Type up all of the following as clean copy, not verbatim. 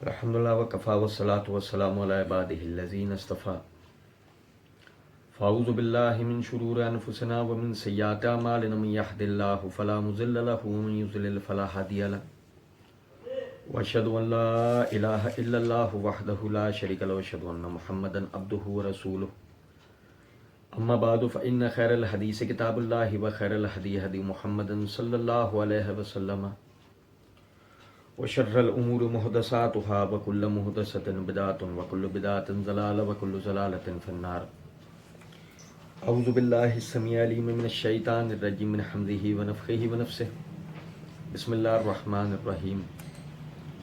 الحمدللہ وکفا والصلاۃ والسلام علی عبادہ الذین اصطفیٰ فاعوذ باللہ من شرور انفسنا ومن سیئات اعمالنا من یہد اللہ فلا مضل له ومن یضلل فلا ہادی له واشهد ان لا الہ الا اللہ وحدہ لا شریک له واشهد ان محمدا عبدہ ورسولہ اما بعد فان خیر الحدیث کتاب اللہ وخیر الہدی ہدی محمد صلی اللہ علیہ وسلم وشر الامور محدثاتها وكل محدثة بدعة وكل بدعة ضلالة وكل ضلالة في النار. اعوذ باللہ السمیع العلیم من الشیطان الرجیم من حمزہ ونفخہ ونفثہ. بسم اللہ الرحمن الرحیم.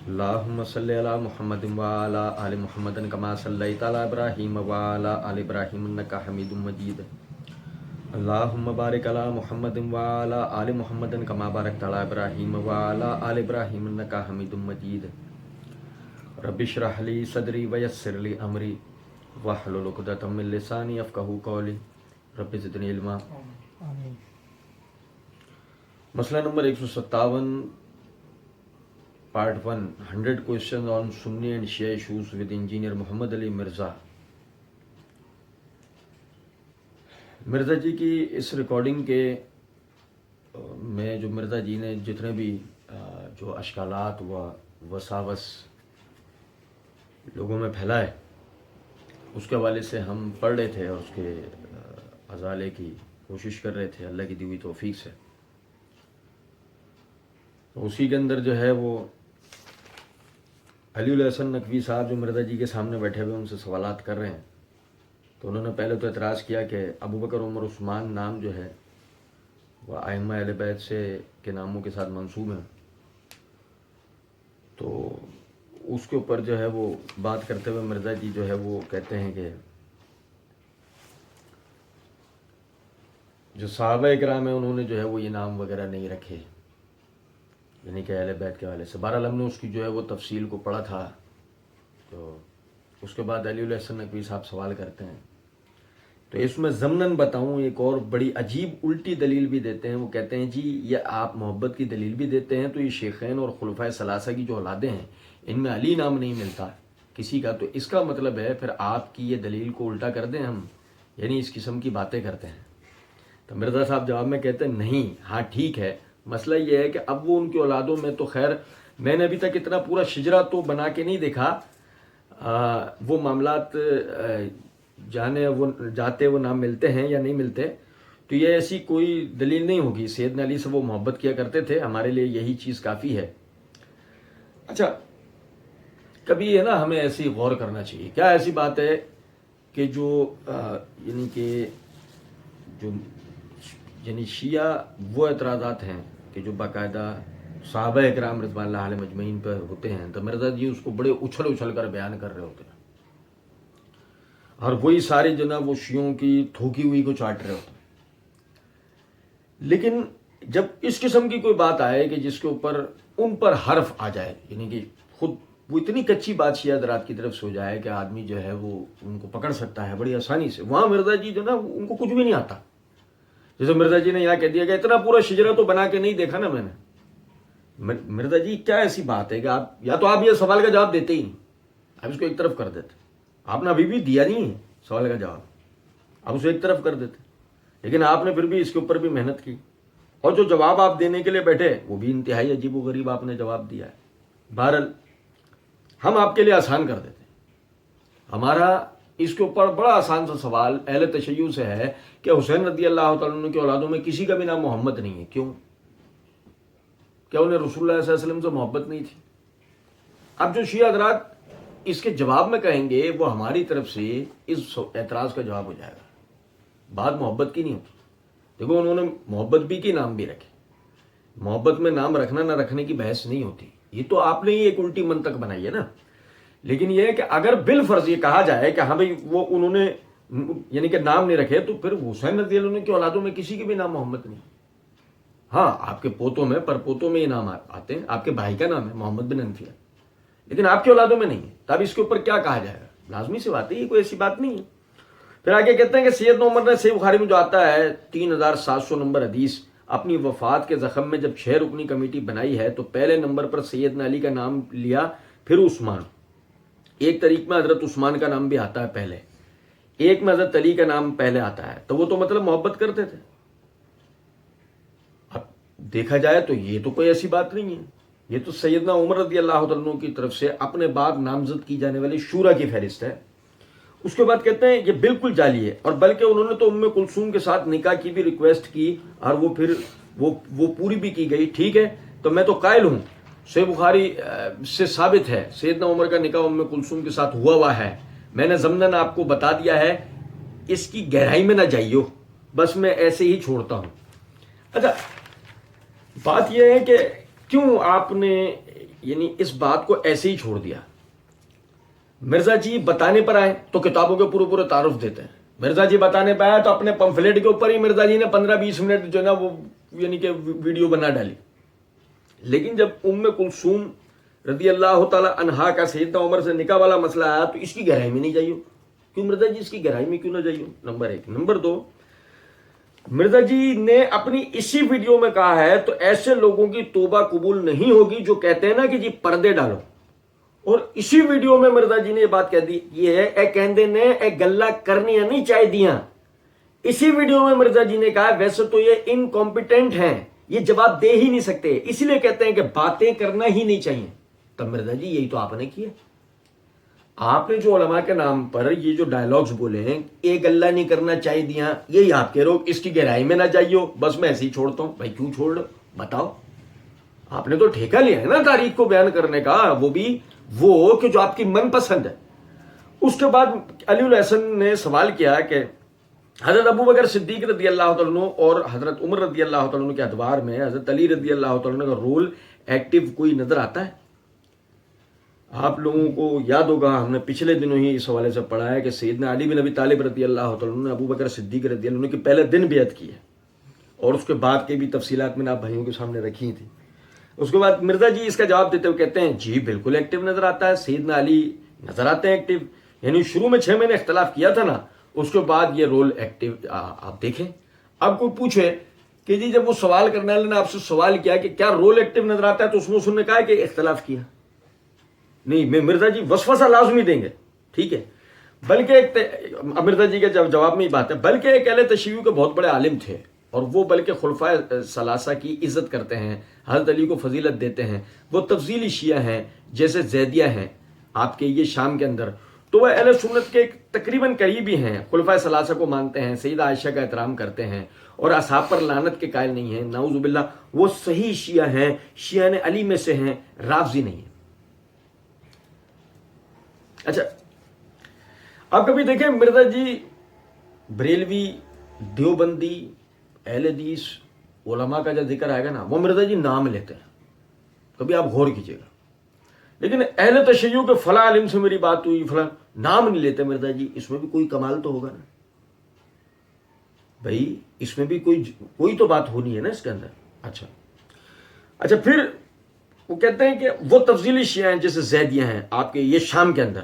اللہم صلی علی محمد وعلی آل محمد کما صلیت علی ابراہیم وعلی آل ابراہیم انک حمید مجید. اللہم بارک علی محمد وعلی آل محمد کما بارکت علی ابراہیم وعلی آل ابراہیم انک حمید مجید. رب اشرح لی صدری ویسر لی امری واحلل عقدۃ من لسانی یفقہوا قولی رب زدنی علما. مسئلہ number 157 part 1 100 questions on Sunni and Shia issues with engineer محمد علی مرزا. مرزا جی کی اس ریکارڈنگ کے میں جو مرزا جی نے جتنے بھی جو اشکالات و وساوس لوگوں میں پھیلائے اس کے حوالے سے ہم پڑھ رہے تھے اور اس کے ازالے کی کوشش کر رہے تھے اللہ کی دی ہوئی توفیق سے. اسی کے اندر جو ہے وہ علی الحسن نقوی صاحب جو مرزا جی کے سامنے بیٹھے ہوئے ان سے سوالات کر رہے ہیں تو انہوں نے پہلے تو اعتراض کیا کہ ابو بکر عمر عثمان نام جو ہے وہ ائمہ اہل بیت سے کے ناموں کے ساتھ منسوب ہیں. تو اس کے اوپر جو ہے وہ بات کرتے ہوئے مرزا جی جو ہے وہ کہتے ہیں کہ جو صحابہ اکرام ہیں انہوں نے جو ہے وہ یہ نام وغیرہ نہیں رکھے یعنی کہ اہل بیت کے حوالے سے. بہرحال ہم نے اس کی جو ہے وہ تفصیل کو پڑھا تھا. تو اس کے بعد علی الحسن نقوی صاحب سوال کرتے ہیں تو اس میں ضمناً بتاؤں ایک اور بڑی عجیب الٹی دلیل بھی دیتے ہیں. وہ کہتے ہیں جی یہ آپ محبت کی دلیل بھی دیتے ہیں تو یہ شیخین اور خلفائے ثلاثہ کی جو اولادیں ہیں ان میں علی نام نہیں ملتا کسی کا, تو اس کا مطلب ہے پھر آپ کی یہ دلیل کو الٹا کر دیں ہم, یعنی اس قسم کی باتیں کرتے ہیں. تو مرزا صاحب جواب میں کہتے ہیں نہیں, ہاں ٹھیک ہے, مسئلہ یہ ہے کہ اب وہ ان کی اولادوں میں تو خیر میں نے ابھی تک اتنا پورا شجرہ تو بنا کے نہیں دیکھا, وہ معاملات جانے وہ جاتے وہ نام ملتے ہیں یا نہیں ملتے, تو یہ ایسی کوئی دلیل نہیں ہوگی. سیدنا علی سے وہ محبت کیا کرتے تھے, hمارے لیے یہی چیز کافی ہے. اچھا کبھی ہے نا ہمیں ایسی غور کرنا چاہیے. کیا ایسی بات ہے کہ جو یعنی کہ جو یعنی شیعہ وہ اعتراضات ہیں کہ جو باقاعدہ صحابہ اکرام رضوان اللہ علیہ مجمعین پہ ہوتے ہیں تو مرزا جی اس کو بڑے اچھل کر بیان کر رہے ہوتے ہیں اور وہی سارے جناب وہ شیعوں کی تھوکی ہوئی کو چاٹ رہے ہوتے ہیں. لیکن جب اس قسم کی کوئی بات آئے کہ جس کے اوپر ان پر حرف آ جائے یعنی کہ خود وہ اتنی کچی بات شیعہ حضرات کی طرف سے ہو جائے کہ آدمی جو ہے وہ ان کو پکڑ سکتا ہے بڑی آسانی سے, وہاں مرزا جی جو نا ان کو کچھ بھی نہیں آتا. جیسے مرزا جی نے یہاں کہہ دیا کہ اتنا پورا شجرہ تو بنا کے نہیں دیکھا نا میں نے. مرزا جی کیا ایسی بات ہے کہ آپ یا تو آپ یہ سوال کا جواب دیتے ہی نہیں, آپ اس کو ایک طرف کر دیتے. آپ نے ابھی بھی دیا نہیں ہے سوال کا جواب, آپ اسے ایک طرف کر دیتے. لیکن آپ نے پھر بھی اس کے اوپر بھی محنت کی اور جو جواب آپ دینے کے لیے بیٹھے وہ بھی انتہائی عجیب و غریب آپ نے جواب دیا ہے. بہرحال ہم آپ کے لیے آسان کر دیتے ہیں. ہمارا اس کے اوپر بڑا آسان سا سوال اہل تشیع سے ہے کہ حسین رضی اللہ تعالیٰ عنہ کی اولادوں میں کسی کا بھی نام محمد نہیں ہے. کیوں؟ کیا انہیں رسول اللہ صلی اللہ علیہ وسلم سے محبت نہیں تھی؟ اب جو شیعہ حضرات اس کے جواب میں کہیں گے وہ ہماری طرف سے اس اعتراض کا جواب ہو جائے گا. بات محبت کی نہیں ہوتی. دیکھو انہوں نے محبت بھی کی, نام بھی رکھے. محبت میں نام رکھنا نہ رکھنے کی بحث نہیں ہوتی, یہ تو آپ نے ہی ایک الٹی منطق بنائی ہے نا. لیکن یہ ہے کہ اگر بالفرض یہ کہا جائے کہ ہاں بھائی وہ انہوں نے یعنی کہ نام نہیں رکھے تو پھر حسین رضی اللہ عنہ کی اولادوں میں کسی کے بھی نام محمد نہیں. ہاں آپ کے پوتوں میں پر پوتوں میں یہ نام آتے ہیں, آپ کے بھائی کا نام ہے محمد بن حنفیہ, لیکن آپ کی اولادوں میں نہیں ہے. تب اس کے اوپر کیا کہا جائے گا؟ لازمی سی بات ہے, یہ کوئی ایسی بات نہیں ہے. پھر آگے کہتے ہیں کہ سیدنا عمر نے صحیح بخاری میں جو آتا ہے 3700 نمبر حدیث, اپنی وفات کے زخم میں جب 6 رکنی کمیٹی بنائی ہے تو پہلے نمبر پر سیدنا علی کا نام لیا پھر عثمان. ایک طریق میں حضرت عثمان کا نام بھی آتا ہے پہلے, ایک میں حضرت علی کا نام پہلے آتا ہے, تو وہ تو مطلب محبت کرتے تھے. اب دیکھا جائے تو یہ تو کوئی ایسی بات نہیں ہے, یہ تو سیدنا عمر رضی اللہ عنہ کی طرف سے اپنے بعد نامزد کی جانے والی شورا کی فہرست ہے. اس کے بعد کہتے ہیں یہ بالکل جعلی ہے, اور بلکہ انہوں نے تو ام کلثوم کے ساتھ نکاح کی بھی ریکویسٹ کی, اور وہ پھر وہ پوری بھی کی گئی. ٹھیک ہے, تو میں تو قائل ہوں, صحیح بخاری سے ثابت ہے سیدنا عمر کا نکاح ام کلثوم کے ساتھ ہوا ہے. میں نے ضمناً آپ کو بتا دیا ہے, اس کی گہرائی میں نہ جائیو, بس میں ایسے ہی چھوڑتا ہوں. اچھا, بات یہ ہے کہ کیوں آپ نے یعنی اس بات کو ایسے ہی چھوڑ دیا. مرزا جی بتانے پر آئے تو کتابوں کے پورے تعارف دیتے ہیں. مرزا جی بتانے پہ آئے تو اپنے پمفلیٹ کے اوپر ہی مرزا جی نے 15-20 منٹ جو ہے نا وہ یعنی کہ ویڈیو بنا ڈالی. لیکن جب ام کلثوم رضی اللہ تعالی عنہا کا سیدنا عمر سے نکاح والا مسئلہ آیا تو اس کی گہرائی میں نہیں جائیو. کیوں مرزا جی اس کی گہرائی میں کیوں نہ جائیو؟ نمبر 1. نمبر 2, مرزا جی نے اپنی اسی ویڈیو میں کہا ہے تو ایسے لوگوں کی توبہ قبول نہیں ہوگی جو کہتے ہیں نا کہ جی پردے ڈالو. اور اسی ویڈیو میں مرزا جی نے یہ بات کہہ دی, یہ ہے اے کہندے نے اے گلا کرنیاں نہیں چاہی دیاں. اسی ویڈیو میں مرزا جی نے کہا ویسے تو یہ انکمپیٹنٹ ہیں, یہ جواب دے ہی نہیں سکتے, اسی لیے کہتے ہیں کہ باتیں کرنا ہی نہیں چاہیے. تب مرزا جی یہی تو آپ نے کیا. آپ نے جو علماء کے نام پر یہ جو ڈائلاگز بولے ہیں, ایک اللہ نہیں کرنا چاہیے دیاں, یہی آپ کہہ رہے ہو اس کی گہرائی میں نہ جائیو, بس میں ایسے ہی چھوڑتا ہوں. بھائی کیوں چھوڑ لو بتاؤ, آپ نے تو ٹھیکہ لیا ہے نا تاریخ کو بیان کرنے کا, وہ بھی وہ کہ جو آپ کی من پسند ہے. اس کے بعد علی الحسن نے سوال کیا کہ حضرت ابو بکر صدیق رضی اللہ تعالیٰ عنہ اور حضرت عمر رضی اللہ تعالیٰ عنہ کے ادوار میں حضرت علی رضی اللہ تعالیٰ عنہ کا رول ایکٹیو کوئی نظر آتا ہے؟ آپ لوگوں کو یاد ہوگا, ہم نے پچھلے دنوں ہی اس حوالے سے پڑھا ہے کہ سیدنا علی بن ابی طالب رضی اللہ تعالیٰ عنہ نے ابو بکر صدیق رضی اللہ عنہ کے پہلے دن بیعت کی ہے, اور اس کے بعد کی بھی تفصیلات میں نے آپ بھائیوں کے سامنے رکھی تھی. اس کے بعد مرزا جی اس کا جواب دیتے ہوئے کہتے ہیں جی بالکل ایکٹیو نظر آتا ہے, سیدنا علی نظر آتے ہیں ایکٹیو, یعنی شروع میں 6 مہینے اختلاف کیا تھا نا, اس کے بعد یہ رول ایکٹیو آپ دیکھیں. اب کوئی پوچھے کہ جی جب وہ سوال کرنے والے نے آپ سے سوال کیا کہ کیا رول ایکٹیو نظر آتا ہے, تو اس نے کہا کہ اختلاف کیا نہیں. میں مرزا جی وسوسہ لازمی دیں گے, ٹھیک ہے, بلکہ مرزا جی کے جواب میں ہی بات ہے, بلکہ ایک اہل تشیع کے بہت بڑے عالم تھے, اور وہ بلکہ خلفائے ثلاثہ کی عزت کرتے ہیں, حضرت علی کو فضیلت دیتے ہیں. وہ تفضیلی شیعہ ہیں جیسے زیدیہ ہیں آپ کے یہ شام کے اندر, تو وہ اہل سنت کے تقریباً قریبی ہیں, خلفائے ثلاثہ کو مانتے ہیں, سیدہ عائشہ کا احترام کرتے ہیں, اور اصحاب پر لعنت کے قائل نہیں ہیں. نعوذ باللہ وہ صحیح شیعہ ہیں, شیعہ نے علی میں سے ہیں, رافضی نہیں ہیں. اچھا, اب کبھی دیکھیں مرزا جی بریلوی, دیوبندی, اہل حدیث علماء کا جو ذکر آئے گا نا, وہ مرزا جی نام لیتے ہیں, کبھی آپ غور کیجئے گا. لیکن اہل تشیع کے فلاں عالم سے میری بات ہوئی, فلاں نام نہیں لیتے مرزا جی. اس میں بھی کوئی کمال تو ہوگا نا بھائی, اس میں بھی کوئی تو بات ہونی ہے نا اس کے اندر. اچھا پھر وہ کہتے ہیں کہ وہ تفضیلی شیعہ ہیں جیسے زیدیہ ہیں آپ کے یہ شام کے اندر.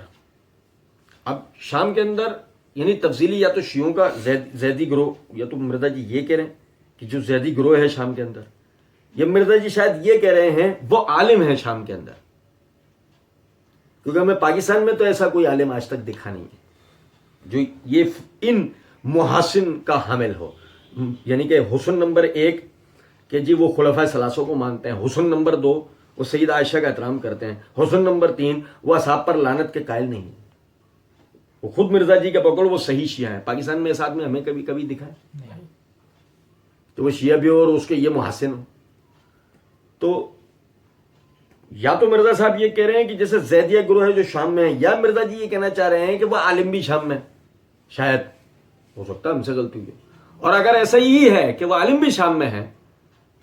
اب شام کے اندر یعنی تفضیلی یا تو شیعوں کا زیدی گروہ, یا تو مرزا جی یہ کہہ رہے ہیں کہ جو زیدی گروہ ہے شام کے اندر, یا مرزا جی شاید یہ کہہ رہے ہیں وہ عالم ہیں شام کے اندر, کیونکہ ہمیں پاکستان میں تو ایسا کوئی عالم آج تک دکھا نہیں ہے جو یہ ان محاسن کا حامل ہو. یعنی کہ حسن نمبر 1 کہ جی وہ خلفائے ثلاثہ کو مانتے ہیں, حسن نمبر 2 وہ سیدہ عائشہ کا احترام کرتے ہیں, حسن نمبر 3 وہ اصحاب پر لعنت کے قائل نہیں ہیں. وہ خود مرزا جی کا پکڑ وہ صحیح شیعہ ہیں. پاکستان میں اس آدمی ہمیں کبھی دکھا ہے تو وہ شیعہ بھی ہو اور اس کے یہ محاسن ہو. تو یا تو مرزا صاحب یہ کہہ رہے ہیں کہ جیسے زیدیہ گروہ ہے جو شام میں ہے, یا مرزا جی یہ کہنا چاہ رہے ہیں کہ وہ عالم بھی شام میں, شاید ہو سکتا ہے ہم سے غلطی ہوئی. اور اگر ایسا ہی ہے کہ وہ عالم بھی شام میں ہے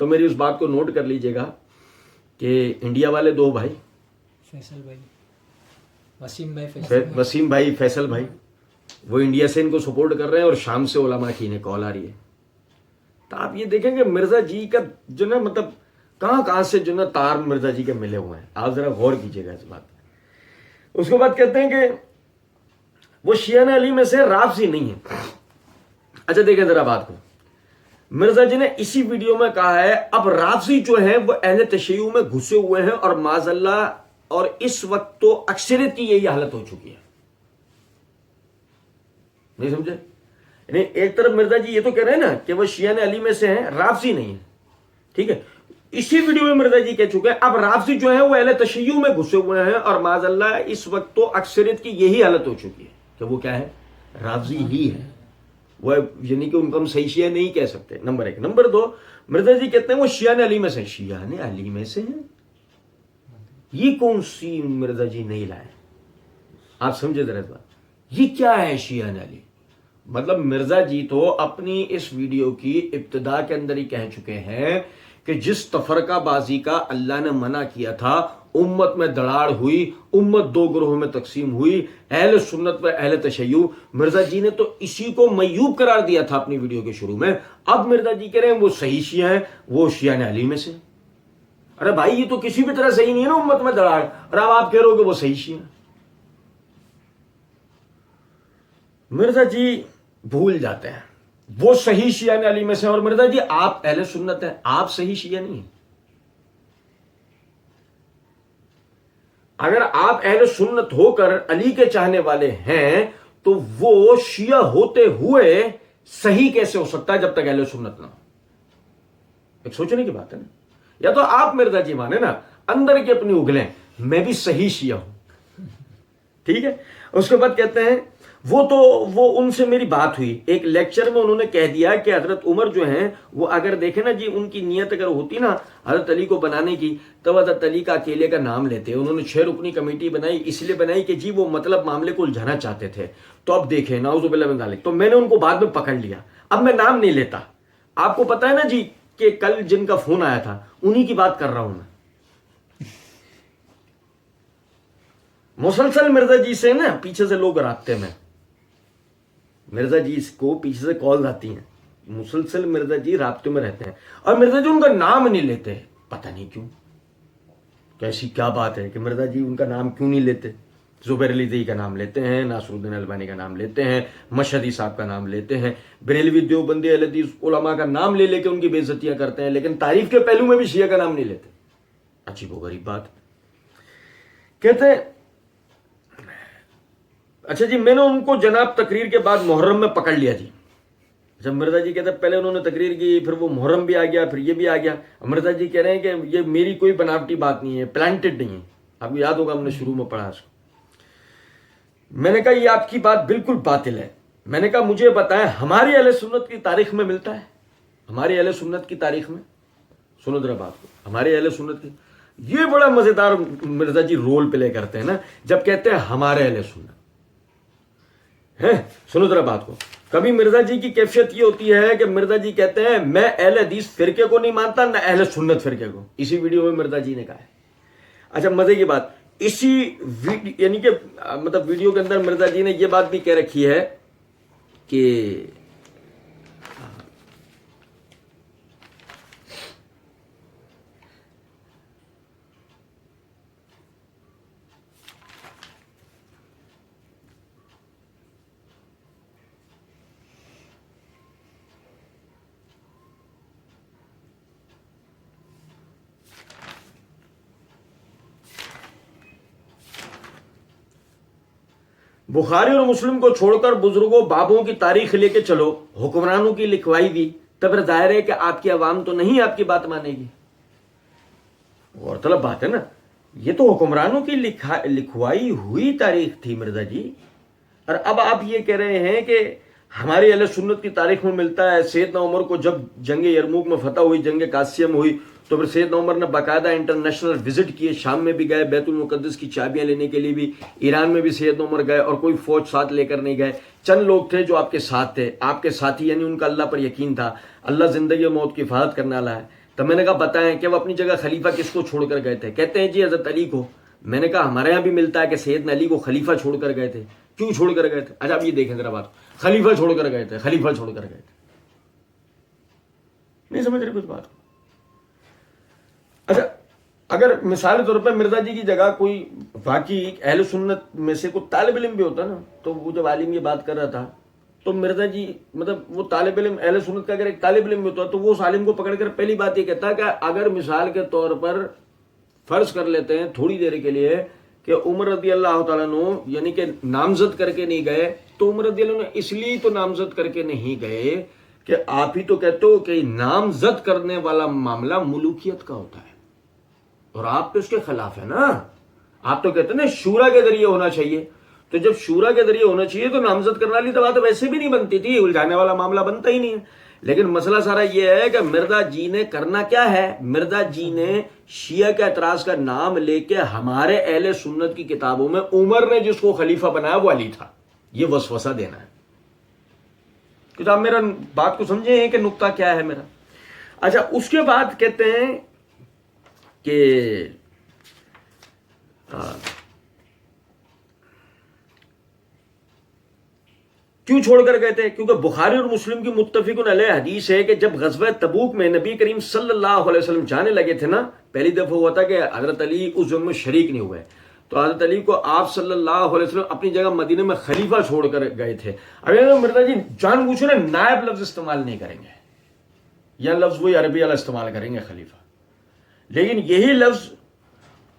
تو میری اس بات کو نوٹ کر لیجئے گا کہ انڈیا والے 2 بھائی, فیصل بھائی, وسیم بھائی, فیصل بھائی, وہ انڈیا سے ان کو سپورٹ کر رہے ہیں, اور شام سے علماء کی انہیں کال آ رہی ہے. تو آپ یہ دیکھیں کہ مرزا جی کا جو نا مطلب کہاں سے جو نا تار مرزا جی کے ملے ہوئے ہیں. آپ ذرا غور کیجئے گا اس بات. اس کے بعد کہتے ہیں کہ وہ شیعہ علی میں سے رافضی نہیں ہے. اچھا دیکھیں ذرا بات کو, مرزا جی نے اسی ویڈیو میں کہا ہے اب رافضی جو ہیں وہ اہل تشیع میں گھسے ہوئے ہیں, اور معاذ اللہ اور اس وقت تو اکثریت کی یہی حالت ہو چکی ہے. نہیں سمجھے؟ یعنی ایک طرف مرزا جی یہ تو کہہ رہے ہیں نا کہ وہ شیعہ علی میں سے ہیں, رافضی نہیں ہے. ٹھیک ہے, اسی ویڈیو میں مرزا جی کہہ چکے ہیں اب رافضی جو ہے وہ اہل تشیع میں گھسے ہوئے ہیں, اور معاذ اللہ اس وقت تو اکثریت کی یہی حالت ہو چکی ہے کہ وہ کیا ہے, رافضی ہی ہے. وہ یعنی کہ ان کو ہم صحیح شیعہ نہیں کہہ سکتے, نمبر ایک. نمبر دو, مرزا جی کہتے ہیں وہ شیعہ علی میں سے. شیعہ علی میں سے ہیں, یہ کون سی مرزا جی نہیں لائے؟ آپ سمجھے ذرا بات, یہ کیا ہے شیعہ علی؟ مطلب مرزا جی تو اپنی اس ویڈیو کی ابتدا کے اندر ہی کہہ چکے ہیں کہ جس تفرقہ بازی کا اللہ نے منع کیا تھا, امت میں دڑاڑ ہوئی, امت دو گروہوں میں تقسیم ہوئی, اہل سنت و اہل تشیع. مرزا جی نے تو اسی کو میوب قرار دیا تھا اپنی ویڈیو کے شروع میں. اب مرزا جی کہہ رہے ہیں وہ صحیح شیعہ ہیں, وہ شیعہ علی میں سے. ارے بھائی یہ تو کسی بھی طرح صحیح نہیں ہے نا امت میں دڑاڑ, اور اب آپ کہہ رہے ہو کہ وہ صحیح شیعہ. مرزا جی بھول جاتے ہیں وہ صحیح شیعہ علی میں سے, اور مرزا جی آپ اہل سنت ہیں, آپ صحیح شیعہ نہیں ہیں. اگر آپ اہل سنت ہو کر علی کے چاہنے والے ہیں تو وہ شیعہ ہوتے ہوئے صحیح کیسے ہو سکتا ہے جب تک اہل سنت نہ ہو؟ ایک سوچنے کی بات ہے نا. یا تو آپ مرزا جی مانے نا اندر کی اپنی اگلیں, میں بھی صحیح شیعہ ہوں. ٹھیک ہے, اس کے بعد کہتے ہیں وہ ان سے میری بات ہوئی ایک لیکچر میں, انہوں نے کہہ دیا کہ حضرت عمر جو ہیں وہ اگر دیکھیں نا جی, ان کی نیت اگر ہوتی نا حضرت علی کو بنانے کی تو حضرت علی کا اکیلے کا نام لیتے. انہوں نے 6 رکنی کمیٹی بنائی, اس لیے بنائی کہ جی وہ مطلب معاملے کو الجھانا چاہتے تھے. تو اب دیکھیں نعوذ باللہ من ذالک, تو میں نے ان کو بعد میں پکڑ لیا, اب میں نام نہیں لیتا. آپ کو پتا ہے نا جی کہ کل جن کا فون آیا تھا انہی کی بات کر رہا ہوں میں. مسلسل مرزا جی سے نا پیچھے سے لوگ رابطے میں, مرزا جی کو پیچھے سے کال آتی ہیں, مسلسل مرزا جی رابطے میں رہتے ہیں, اور مرزا جی ان کا نام نہیں لیتے. پتہ نہیں کیوں, کیسی کیا بات ہے کہ مرزا جی ان کا نام کیوں نہیں لیتے؟ زبیر علی زئی کا نام لیتے ہیں, ناصر الدین البانی کا نام لیتے ہیں, مشہدی صاحب کا نام لیتے ہیں, بریلوی دیوبندی اہل حدیث علماء کا نام لے لے کے ان کی بے عزتیاں کرتے ہیں, لیکن تعریف کے پہلو میں بھی شیعہ کا نام نہیں لیتے. عجیب و غریب بات. کہتے ہیں اچھا جی میں نے ان کو جناب تقریر کے بعد محرم میں پکڑ لیا جی. جب مرزا جی کہتے ہیں پہلے انہوں نے تقریر کی, پھر وہ محرم بھی آ گیا, پھر یہ بھی آ گیا. مرزا جی کہہ رہے ہیں کہ یہ میری کوئی بناوٹی بات نہیں ہے, پلانٹڈ نہیں ہے. آپ کو یاد ہوگا ہم نے شروع میں پڑھا اس کو. میں نے کہا یہ آپ کی بات بالکل باطل ہے. میں نے کہا مجھے بتائیں ہماری اہل سنت کی تاریخ میں ملتا ہے؟ ہماری اہل سنت کی تاریخ میں سنو ذرا بات کو, ہماری اہل سنت کی, یہ بڑا مزیدار مرزا جی رول پلے کرتے ہیں نا جب کہتے ہیں ہمارے اہل سنت ہے. سنو ذرا بات کو. کبھی مرزا جی کی کیفیت یہ ہوتی ہے کہ مرزا جی کہتے ہیں میں اہل حدیث فرقے کو نہیں مانتا نہ اہل سنت فرقے کو. اسی ویڈیو میں مرزا جی نے کہا ہے. اچھا مزے کی بات, اسی یعنی کہ مطلب ویڈیو کے اندر مرزا جی نے یہ بات بھی کہہ رکھی ہے کہ بخاری اور مسلم کو چھوڑ کر بزرگوں بابوں کی تاریخ لے کے چلو, حکمرانوں کی لکھوائی بھی, تب ظاہر ہے کہ آپ کی عوام تو نہیں آپ کی بات مانے گی. غور طلب بات ہے نا, یہ تو حکمرانوں کی لکھوائی ہوئی تاریخ تھی مرزا جی, اور اب آپ یہ کہہ رہے ہیں کہ ہماری اہل سنت کی تاریخ میں ملتا ہے. سیدنا عمر کو جب جنگ یرموک میں فتح ہوئی, جنگ قاسیہ میں ہوئی, تو پھر سیدنا عمر نے باقاعدہ انٹرنیشنل وزٹ کیے, شام میں بھی گئے, بیت المقدس کی چابیاں لینے کے لیے بھی, ایران میں بھی سیدنا عمر گئے, اور کوئی فوج ساتھ لے کر نہیں گئے. چند لوگ تھے جو آپ کے ساتھ تھے, آپ کے ساتھی, یعنی ان کا اللہ پر یقین تھا, اللہ زندگی و موت کی حفاظت کرنے والا ہے. تو میں نے کہا بتائیں کہ وہ اپنی جگہ خلیفہ کس کو چھوڑ کر گئے تھے؟ کہتے ہیں جی حضرت علی کو. میں نے کہا ہمارے یہاں بھی ملتا ہے کہ سیدنا علی کو خلیفہ چھوڑ کر گئے تھے. کیوں چھوڑ کر گئے تھے؟ اچھا اب یہ دیکھیں ذرا بات, خلیفہ چھوڑ کر گئے تھے, خلیفہ چھوڑ کر گئے تھے. نہیں سمجھ رہے کچھ بات کو؟ اچھا اگر مثال کے طور پہ مرزا جی کی جگہ کوئی باقی اہل سنت میں سے کوئی طالب علم بھی ہوتا نا, تو وہ جب عالم یہ بات کر رہا تھا تو مرزا جی مطلب وہ طالب علم اہل سنت کا اگر ایک طالب علم بھی ہوتا تو وہ اس عالم کو پکڑ کر پہلی بات یہ کہتا کہ اگر مثال کے طور پر فرض کر لیتے ہیں تھوڑی دیر کے لیے کہ عمر رضی اللہ تعالیٰ عنہ یعنی کہ نامزد کر کے نہیں گئے، تو عمر رضی اللہ عنہ اس لیے تو نامزد کر کے نہیں گئے کہ آپ ہی تو کہتے ہو کہ نامزد کرنے والا معاملہ ملوکیت کا ہوتا ہے، اور آپ تو اس کے خلاف ہے نا. آپ تو کہتے ہیں نا شورا کے ذریعے ہونا چاہیے، تو جب شورا کے ذریعے ہونا چاہیے تو نامزد کرنے والی تو بات ویسے بھی نہیں بنتی تھی، الجھانے والا معاملہ بنتا ہی نہیں ہے. لیکن مسئلہ سارا یہ ہے کہ مرزا جی نے کرنا کیا ہے، مرزا جی نے شیعہ کے اعتراض کا نام لے کے ہمارے اہل سنت کی کتابوں میں عمر نے جس کو خلیفہ بنایا وہ علی تھا، یہ وسوسہ دینا ہے. کچھ آپ میرا بات کو سمجھے ہیں کہ نقطہ کیا ہے میرا. اچھا اس کے بعد کہتے ہیں کہ کیوں چھوڑ کر گئے تھے؟ کیونکہ بخاری اور مسلم کی متفق علیہ حدیث ہے کہ جب غزوہ تبوک میں نبی کریم صلی اللہ علیہ وسلم جانے لگے تھے نا، پہلی دفعہ ہوا تھا کہ حضرت علی اس جنگ میں شریک نہیں ہوئے، تو حضرت علی کو آپ صلی اللہ علیہ وسلم اپنی جگہ مدینے میں خلیفہ چھوڑ کر گئے تھے. اب مرزا جی جان بوجھ کر نائب لفظ استعمال نہیں کریں گے، یا لفظ وہی عربی والا استعمال کریں گے خلیفہ، لیکن یہی لفظ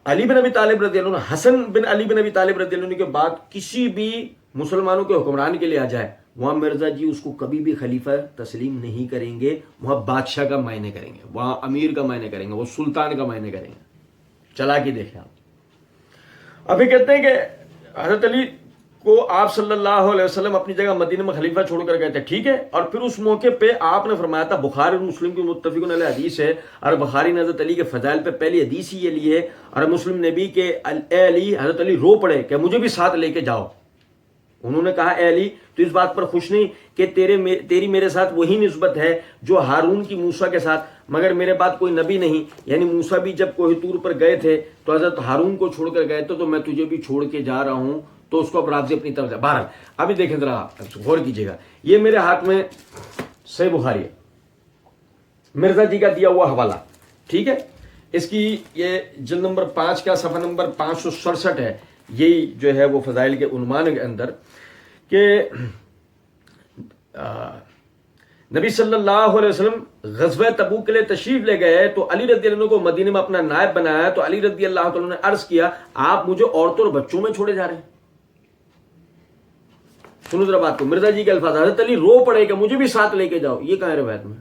علی بن ابی طالب رضی اللہ عنہ، حسن بن علی بن ابی طالب رضی اللہ عنہ کے بعد کسی بھی مسلمانوں کے حکمران کے لیے آ جائے، وہاں مرزا جی اس کو کبھی بھی خلیفہ تسلیم نہیں کریں گے، وہاں بادشاہ کا معنی کریں گے، وہاں امیر کا معنی کریں گے، وہ سلطان کا معنی کریں گے. چلا کے دیکھیں آپ. ابھی کہتے ہیں کہ حضرت علی کو آپ صلی اللہ علیہ وسلم اپنی جگہ مدینہ میں خلیفہ چھوڑ کر گئے تھے، ٹھیک ہے. اور پھر اس موقع پہ آپ نے فرمایا تھا، بخاری اور مسلم کی متفق علیہ حدیث ہے، اور بخاری نے حضرت علی کے فضائل پہ پہلی حدیث ہی یہ لی ہے، اور مسلم نبی کے اے علی، حضرت علی رو پڑے کہ مجھے بھی ساتھ لے کے جاؤ. انہوں نے کہا اے علی تو اس بات پر خوش نہیں کہ تیری میرے ساتھ وہی نسبت ہے جو ہارون کی موسیٰ کے ساتھ، مگر میرے بعد کوئی نبی نہیں. یعنی موسیٰ بھی جب کوہ طور پر گئے تھے تو حضرت ہارون کو چھوڑ کر گئے تھے، تو میں تجھے بھی چھوڑ کے جا رہا ہوں، تو اس کو اب راضی اپنی طرف جا. بہرحال ابھی دیکھیں ذرا غور کیجیے گا، یہ میرے ہاتھ میں صحیح بخاری ہے، مرزا جی کا دیا ہوا حوالہ، ٹھیک ہے. اس کی یہ جلد نمبر 5 کا صفحہ نمبر 567 ہے. یہی جو ہے وہ فضائل کے عنوان کے اندر کہ نبی صلی اللہ علیہ وسلم غزوہ تبوک کے لیے تشریف لے گئے تو علی رضی اللہ عنہ کو مدینے میں اپنا نائب بنایا. تو علی رضی اللہ عنہ نے عرض کیا آپ مجھے عورتوں اور بچوں میں چھوڑے جا رہے ہیں. سنو ذرا بات کو، مرزا جی کے الفاظ، حضرت علی رو پڑے کہ مجھے بھی ساتھ لے کے جاؤ. یہ کہاں ہے روایت میں؟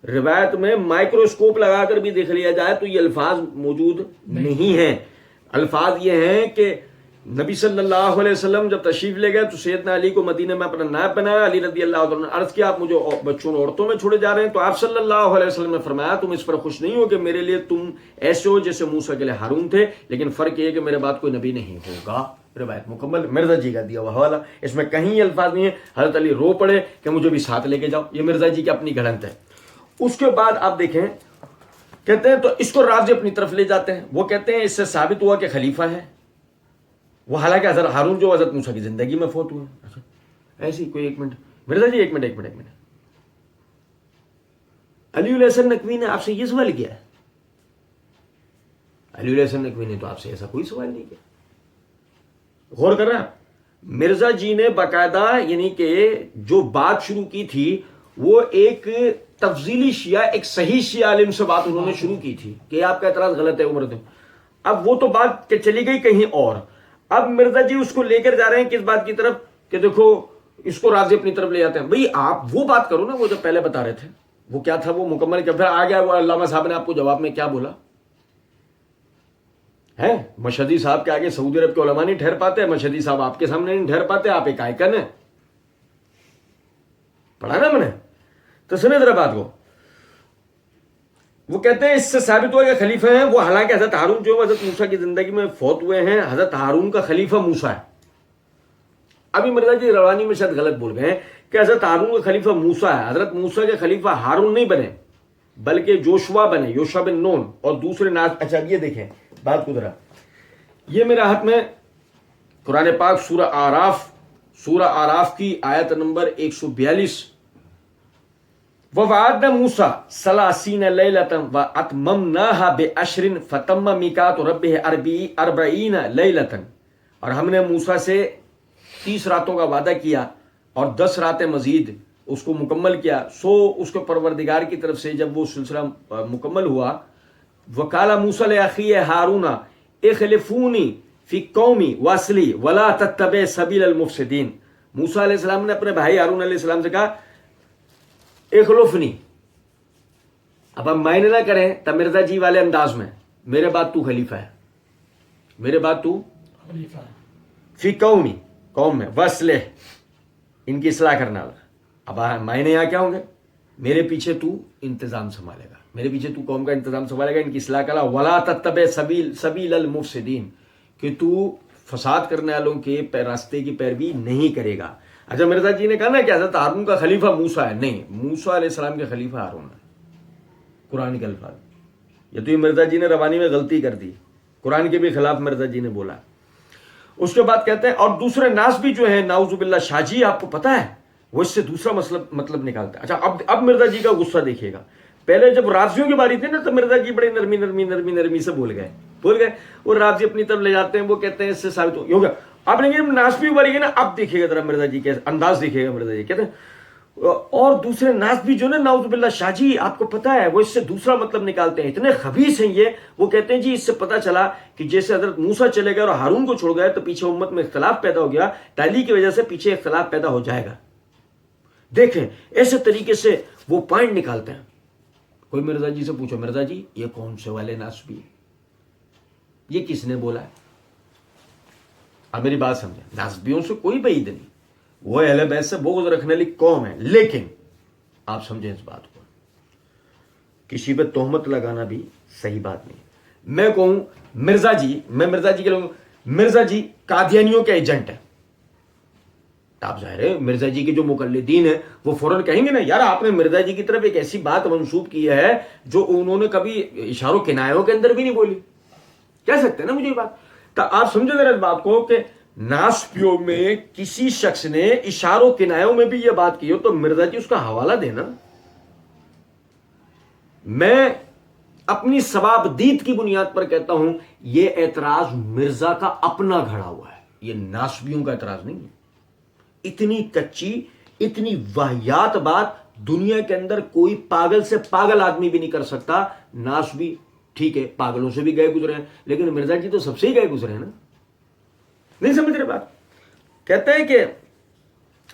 روایت میں مائکروسکوپ لگا کر بھی دیکھ لیا جائے تو یہ الفاظ موجود نہیں ہیں. الفاظ یہ ہیں کہ نبی صلی اللہ علیہ وسلم جب تشریف لے گئے تو سیدنا علی کو مدینے میں اپنا نائب بنایا. علی رضی اللہ عنہ نے عرض کیا آپ مجھے بچوں اور عورتوں میں چھوڑے جا رہے ہیں. تو آپ صلی اللہ علیہ وسلم نے فرمایا تم اس پر خوش نہیں ہو کہ میرے لیے تم ایسے ہو جیسے موسیٰ کے لیے ہارون تھے، لیکن فرق یہ ہے کہ میرے بعد کوئی نبی نہیں ہوگا. روایت مکمل، مرزا جی کا دیا ہوا حوالہ، اس میں کہیں یہ الفاظ نہیں ہے حضرت علی رو پڑے کہ مجھے بھی ساتھ لے کے جاؤ. یہ مرزا جی کی اپنی گھڑنت ہے. اس کے بعد آپ دیکھیں کہتے ہیں تو اس کو رافضی اپنی طرف لے جاتے ہیں. وہ کہتے ہیں اس سے ثابت ہوا کہ خلیفہ ہے وہ، حالانکہ حضرت ہارون جو حضرت موسیٰ کی زندگی میں فوت ہوئے. ایسی کوئی ایک منٹ مرزا جی، ایک منٹ علی الحسن نقوی نے آپ سے یہ سوال کیا ہے؟ علی الحسن نقوی نے تو آپ سے ایسا کوئی سوال نہیں کیا. غور کر رہے ہیں؟ مرزا جی نے باقاعدہ یعنی کہ جو بات شروع کی تھی وہ ایک تفضیلی شیعہ، ایک صحیح شیعہ عالم سے بات انہوں نے شروع کی تھی کہ آپ کا اعتراض غلط ہے عمر دن. اب وہ تو بات کہ چلی گئی کہیں اور. اب مرزا جی اس کو لے کر جا رہے ہیں کس بات کی طرف کہ دیکھو اس کو راضی اپنی طرف لے جاتے ہیں. بھئی آپ وہ بات کرو نا، وہ جو پہلے بتا رہے تھے وہ کیا تھا، وہ مکمل کیا. پھر آ گیا وہ علامہ صاحب نے آپ کو جواب میں کیا بولا ہے. مشہدی صاحب کے آگے سعودی عرب کے علماء نہیں ٹھہر پاتے، مشہدی صاحب آپ کے سامنے نہیں ٹھہر پاتے، آپ ایک آئیکن ہیں. پڑھا نا میں نے، تو سنیں ذرا بات کو. وہ کہتے ہیں اس سے ثابت ہوا کہ خلیفہ ہیں وہ، حالانکہ حضرت ہارون جو حضرت موسیٰ کی زندگی میں فوت ہوئے ہیں، حضرت ہارون کا خلیفہ موسیٰ ہے. ابھی مرزا جی روانی میں شاید غلط بول گئے ہیں کہ حضرت ہارون کا خلیفہ موسیٰ ہے. حضرت موسیٰ کے خلیفہ ہارون نہیں بنے بلکہ جوشوا بنے، یوشع بن نون اور دوسرے ناس. اچھا یہ دیکھیں بات کو ذرا، یہ میرے ہاتھ میں قرآن پاک سورہ آراف کی آیت نمبر 142. وَوَعَدْنَا مُوسَىٰ 30 لَيْلَةً وَأَتْمَمْنَاهَا بِعَشْرٍ فَتَمَّ مِيقَاتُ رَبِّهِ 40 لَيْلَةً. اور ہم نے موسیٰ سے 30 راتوں کا وعدہ کیا اور 10 راتیں مزید اس کو مکمل کیا. سو اس کے پروردگار کی طرف سے جب وہ سلسلہ مکمل ہوا وقال موسیٰ لأخیہ ہارون اخلفونی فی قومی واصلی ولا تتبع سبیل المفسدین. موسیٰ علیہ السلام نے اپنے بھائی ہارون علیہ السلام سے کہا اخلفنی، اب ہم معنی نہ کریں تب مرزا جی والے انداز میں، میرے بعد تو خلیفہ ہے، میرے بعد تو خلیفہ ہے، فی قومی، قوم میں، وصلح، ان کی اصلاح کرنا. اب معنی یہاں کیا ہوں گے؟ میرے پیچھے تو انتظام سنبھالے گا، میرے پیچھے تو قوم کا انتظام سنبھالے گا، ان کی اصلاح کرا. ولا تتبع سبیل المفسدین، کہ تو فساد کرنے والوں کے راستے کی پیروی نہیں کرے گا. اچھا مرزا جی نے کہا نا کہ حضرت ہارون کا خلیفہ موسیٰ ہے، نہیں، موسیٰ علیہ السلام کے خلیفہ ہارون ہے. قرآن کے الفاظ، یہ تو یہ مرزا جی نے روانی میں غلطی کر دی، قرآن کے بھی خلاف مرزا جی نے بولا. اس کے بعد کہتے ہیں اور دوسرے ناس بھی جو ہے ناؤذ باللہ شاہ جی آپ کو پتہ ہے وہ اس سے دوسرا مطلب نکالتا ہے. اچھا اب مرزا جی کا غصہ دیکھیے گا. پہلے جب رافضیوں کی باری تھی نا تو مرزا جی بڑے نرمی سے بول گئے اور رافضی اپنی طرف لے جاتے ہیں، وہ کہتے ہیں اس سے ثابت ہو گیا. اب لیکن ناسبی باری نا، اب دیکھیے گا ذرا مرزا جی کے انداز دیکھیے گا. مرزا جی کہتے ہیں اور دوسرے ناس بھی جو نا ناؤذ باللہ شاہ جی آپ کو پتہ ہے وہ اس سے دوسرا مطلب نکالتے ہیں، اتنے خبیث ہیں یہ. وہ کہتے ہیں جی اس سے پتہ چلا کہ جیسے حضرت موسیٰ چلے گئے اور ہارون کو چھوڑ گئے تو پیچھے امت میں اختلاف پیدا ہو گیا، ٹیلی کی وجہ سے پیچھے اختلاف پیدا ہو جائے گا. دیکھیں ایسے طریقے سے وہ پوائنٹ نکالتے ہیں. کوئی مرزا جی سے پوچھو مرزا جی یہ کون سے والے ناسبی، یہ کس نے بولا ہے؟ اب میری بات سمجھیں، ناسبیوں سے کوئی بعید نہیں، وہ اہل بیت سے بغض رکھنے والی قوم ہے، لیکن آپ سمجھیں اس بات کو، کسی پہ تہمت لگانا بھی صحیح بات نہیں. میں کہوں مرزا جی، میں مرزا جی کے لوگ، مرزا جی قادیانیوں کے ایجنٹ ہیں. آپ ظاہر ہے مرزا جی کے جو مقلدین ہیں وہ فوراً کہیں گے نا یار آپ نے مرزا جی کی طرف ایک ایسی بات منسوب کی ہے جو انہوں نے کبھی اشاروں کنایوں کے اندر بھی نہیں بولی. کہہ سکتے ہیں نا مجھے یہ بات. تو آپ سمجھے ذرا اس بات کو کہ ناسپیوں میں کسی شخص نے اشاروں کنایوں میں بھی یہ بات کی ہو تو مرزا جی اس کا حوالہ دینا. میں اپنی ثوابدید کی بنیاد پر کہتا ہوں یہ اعتراض مرزا کا اپنا گھڑا ہوا ہے، یہ ناسبیوں کا اعتراض نہیں ہے. اتنی کچی اتنی واہیات بات دنیا کے اندر کوئی پاگل سے پاگل آدمی بھی نہیں کر سکتا. ناسبی ٹھیک ہے پاگلوں سے بھی گئے گزرے ہیں لیکن مرزا جی تو سب سے ہی گئے گزرے ہیں نا. نہیں سمجھ رہے بات؟ کہتے ہیں کہ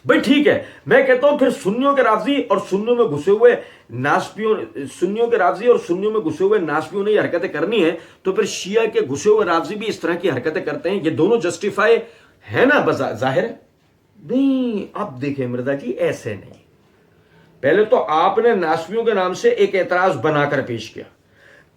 بھائی ٹھیک ہے، میں کہتا ہوں پھر سنیوں کے رافضی اور سنیوں میں گھسے ہوئے ناسبیوں، سنیوں کے رافضی اور سنیوں میں گھسے ہوئے ناسبیوں نے یہ حرکتیں کرنی ہیں تو پھر شیعہ کے گھسے ہوئے رافضی بھی اس طرح کی حرکتیں کرتے ہیں. یہ دونوں جسٹیفائی ہے نا ظاہر ہے؟ نہیں. اب دیکھیں مرزا جی ایسے نہیں. پہلے تو آپ نے ناسبیوں کے نام سے ایک اعتراض بنا کر پیش کیا،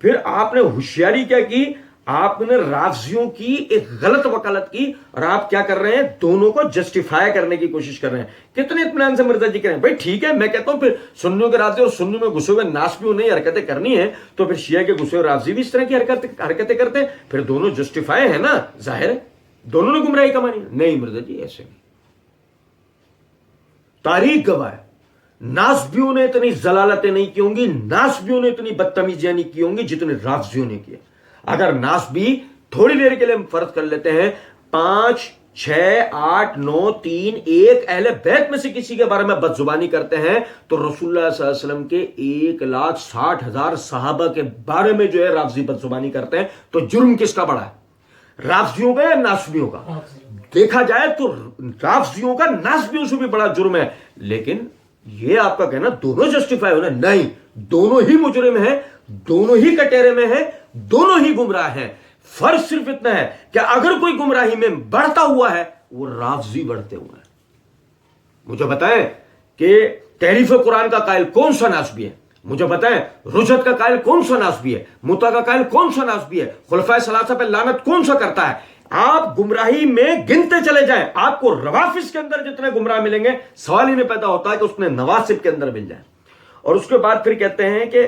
پھر آپ نے ہوشیاری کیا کی، آپ نے رافضیوں کی ایک غلط وکالت کی اور آپ کیا کر رہے ہیں دونوں کو جسٹیفائی کرنے کی کوشش کر رہے ہیں. کتنے اطمینان سے مرزا جی کہہ رہے ہیں بھائی ٹھیک ہے، میں کہتا ہوں پھر سنیوں کے رافضی اور سنیوں میں گھسے ہوئے ناسبیوں نے حرکتیں کرنی ہیں تو پھر شیعہ کے گھسے ہوئے رافضی بھی اس طرح کی حرکتیں کرتے ہیں، پھر دونوں جسٹیفائی ہیں نا. ظاہر ہے دونوں نے گمراہی کمانی. نہیں مرزا جی ایسے نہیں. تاریخ گواہ ہے ناسبیوں نے اتنی ضلالتیں نہیں کی ہوں گی، ناسبیوں نے اتنی بدتمیزیاں نہیں کی ہوں گی جتنے رافضیوں نے کیا. اگر ناسبی تھوڑی دیر کے لیے ہم فرض کر لیتے ہیں 5 6 8 9 3 1 اہل بیت میں سے کسی کے بارے میں بدزبانی کرتے ہیں تو رسول اللہ صلی اللہ علیہ وسلم کے 1,60,000 صحابہ کے بارے میں جو ہے رافضی بدزبانی کرتے ہیں تو جرم کس کا بڑا ہے، رافضیوں کا یا ناسبیوں کا؟ دیکھا جائے تو رافضیوں کا ناسبیوں سے بھی بڑا جرم ہے. لیکن یہ آپ کا کہنا دونوں جسٹیفائی ہونا، نہیں، دونوں ہی مجرم ہیں، دونوں ہی کٹہرے میں ہیں، دونوں ہی گمراہ ہیں. فرق صرف اتنا ہے کہ اگر کوئی گمراہی میں بڑھتا ہوا ہے وہ رافضی بڑھتے ہوئے ہیں. مجھے بتائیں کہ تحریف قرآن کا قائل کون سا ناسبی ہے؟ مجھے بتائیں رجعت کا قائل کون سا ناسبی ہے؟ مطلع کا قائل کون سا ناسبی ہے؟ خلفائے ثلاثہ پہ لعنت کون سا کرتا ہے؟ آپ گمراہی میں گنتے چلے جائیں، آپ کو روافظ کے اندر جتنے گمراہ ملیں گے سوال ہی نہیں پیدا ہوتا ہے کہ اس نے نواسب کے اندر مل جائیں. اور اس کے بعد پھر کہتے ہیں کہ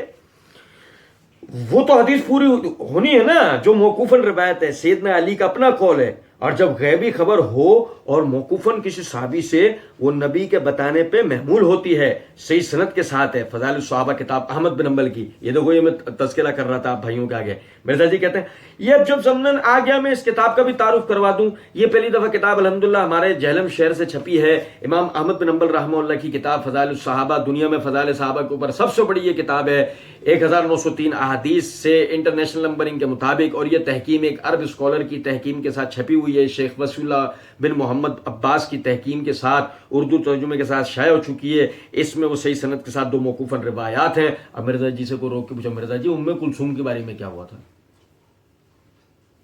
وہ تو حدیث پوری ہونی ہے نا جو موقوفاً روایت ہے، سیدنا علی کا اپنا قول ہے اور جب غیبی خبر ہو اور موقوفاً کسی صحابی سے وہ نبی کے بتانے پہ محمول ہوتی ہے، صحیح سند کے ساتھ ہے. فضائل الصحابہ کتاب احمد بن حنبل کی، یہ دیکھو یہ میں تذکرہ کر رہا تھا آپ بھائیوں کے آگے. مرزا جی کہتے ہیں یہ اب جب ضمن آ گیا میں اس کتاب کا بھی تعارف کروا دوں. یہ پہلی دفعہ کتاب الحمدللہ ہمارے جہلم شہر سے چھپی ہے. امام احمد بن حنبل رحمہ اللہ کی کتاب فضائل الصحابہ، دنیا میں فضائل صحابہ کے اوپر سب سے بڑی یہ کتاب ہے. 1903 احادیث سے انٹرنیشنل نمبرنگ کے مطابق، اور یہ تحکیم ایک عرب اسکالر کی تحکیم کے ساتھ چھپی ہوئی ہے. شیخ وصی اللہ بن محمد عباس کی تحکیم کے ساتھ اردو ترجمے کے ساتھ شائع ہو چکی ہے. اس میں وہ صحیح سند کے ساتھ 2 موقوفاً روایات ہیں. اب مرزا جی سے کو روک کے پوچھا مرزا جی ام کلثوم کے بارے میں کیا ہوا تھا؟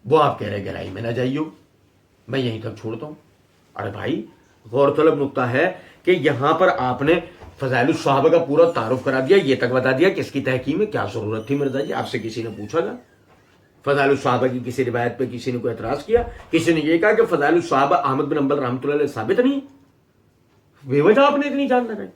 وہ آپ کہہ رہے گہرائی میں نہ جائیے، میں یہیں تک چھوڑتا ہوں. ارے بھائی غور طلب نقطہ ہے کہ یہاں پر آپ نے فضائل الصحابہ کا پورا تعارف کرا دیا، یہ تک بتا دیا کہ اس کی تحکیم میں کیا ضرورت تھی. مرزا جی آپ سے کسی نے پوچھا تھا فضائل الصحابہ کی کسی روایت پہ کسی نے کوئی اعتراض کیا؟ کسی نے یہ کہا کہ فضائل الصحابہ احمد بن حنبل رحمۃ اللہ علیہ ثابت نہیں؟ بے وجہ آپ نے اتنی جان لگائی.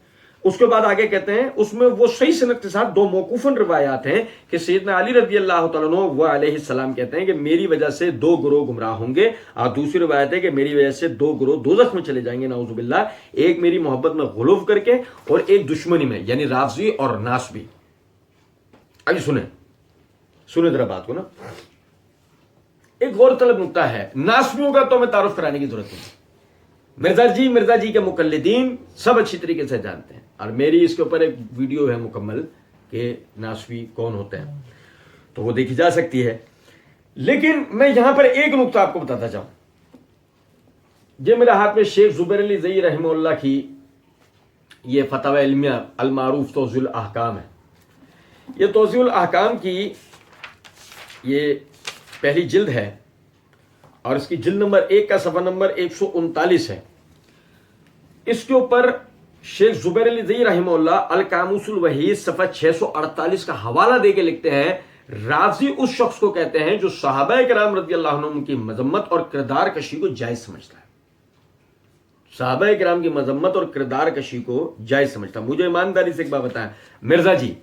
اس کے بعد آگے کہتے ہیں اس میں وہ صحیح سند کے ساتھ 2 موقوفاً روایات ہیں کہ سیدنا علی رضی اللہ تعالیٰ عنہ وہ علیہ السلام کہتے ہیں کہ میری وجہ سے 2 گروہ گمراہ ہوں گے، اور دوسری روایت ہے کہ میری وجہ سے 2 گروہ دوزخ میں چلے جائیں گے نعوذ باللہ. ایک میری محبت میں غلو کر کے اور ایک دشمنی میں، یعنی رافضی اور ناسبی. ابھی سنیں ذرا بات کو نا. ایک غور طلب نقطہ ہے، ناسبیوں کا تو ہمیں تعارف کرانے کی ضرورت نہیں. مرزا جی کے مقلدین سب اچھی طریقے سے جانتے ہیں، اور میری اس کے اوپر ایک ویڈیو ہے مکمل کہ ناسبی کون ہوتے ہیں، تو وہ دیکھی جا سکتی ہے. لیکن میں یہاں پر ایک نقطہ آپ کو بتاتا چاہوں. یہ میرے ہاتھ میں شیخ زبیر علی زئی رحمہ اللہ کی یہ فتاوی علمیہ المعروف توضیح الاحکام ہے. یہ توضیح الاحکام کی یہ پہلی جلد ہے، اور اس کی جلد نمبر 1 کا صفحہ نمبر 139 ہے. اس کے اوپر شیخ زبیر علی زئی رحمہ اللہ القاموس الوحید صفحہ 648 کا حوالہ دے کے لکھتے ہیں رافضی اس شخص کو کہتے ہیں جو صحابہ کرام رضی اللہ عنہم کی مذمت اور کردار کشی کو جائز سمجھتا ہے. صحابہ کرام کی مذمت اور کردار کشی کو جائز سمجھتا ہے. مجھے ایمانداری سے ایک بات بتائیں، مرزا جی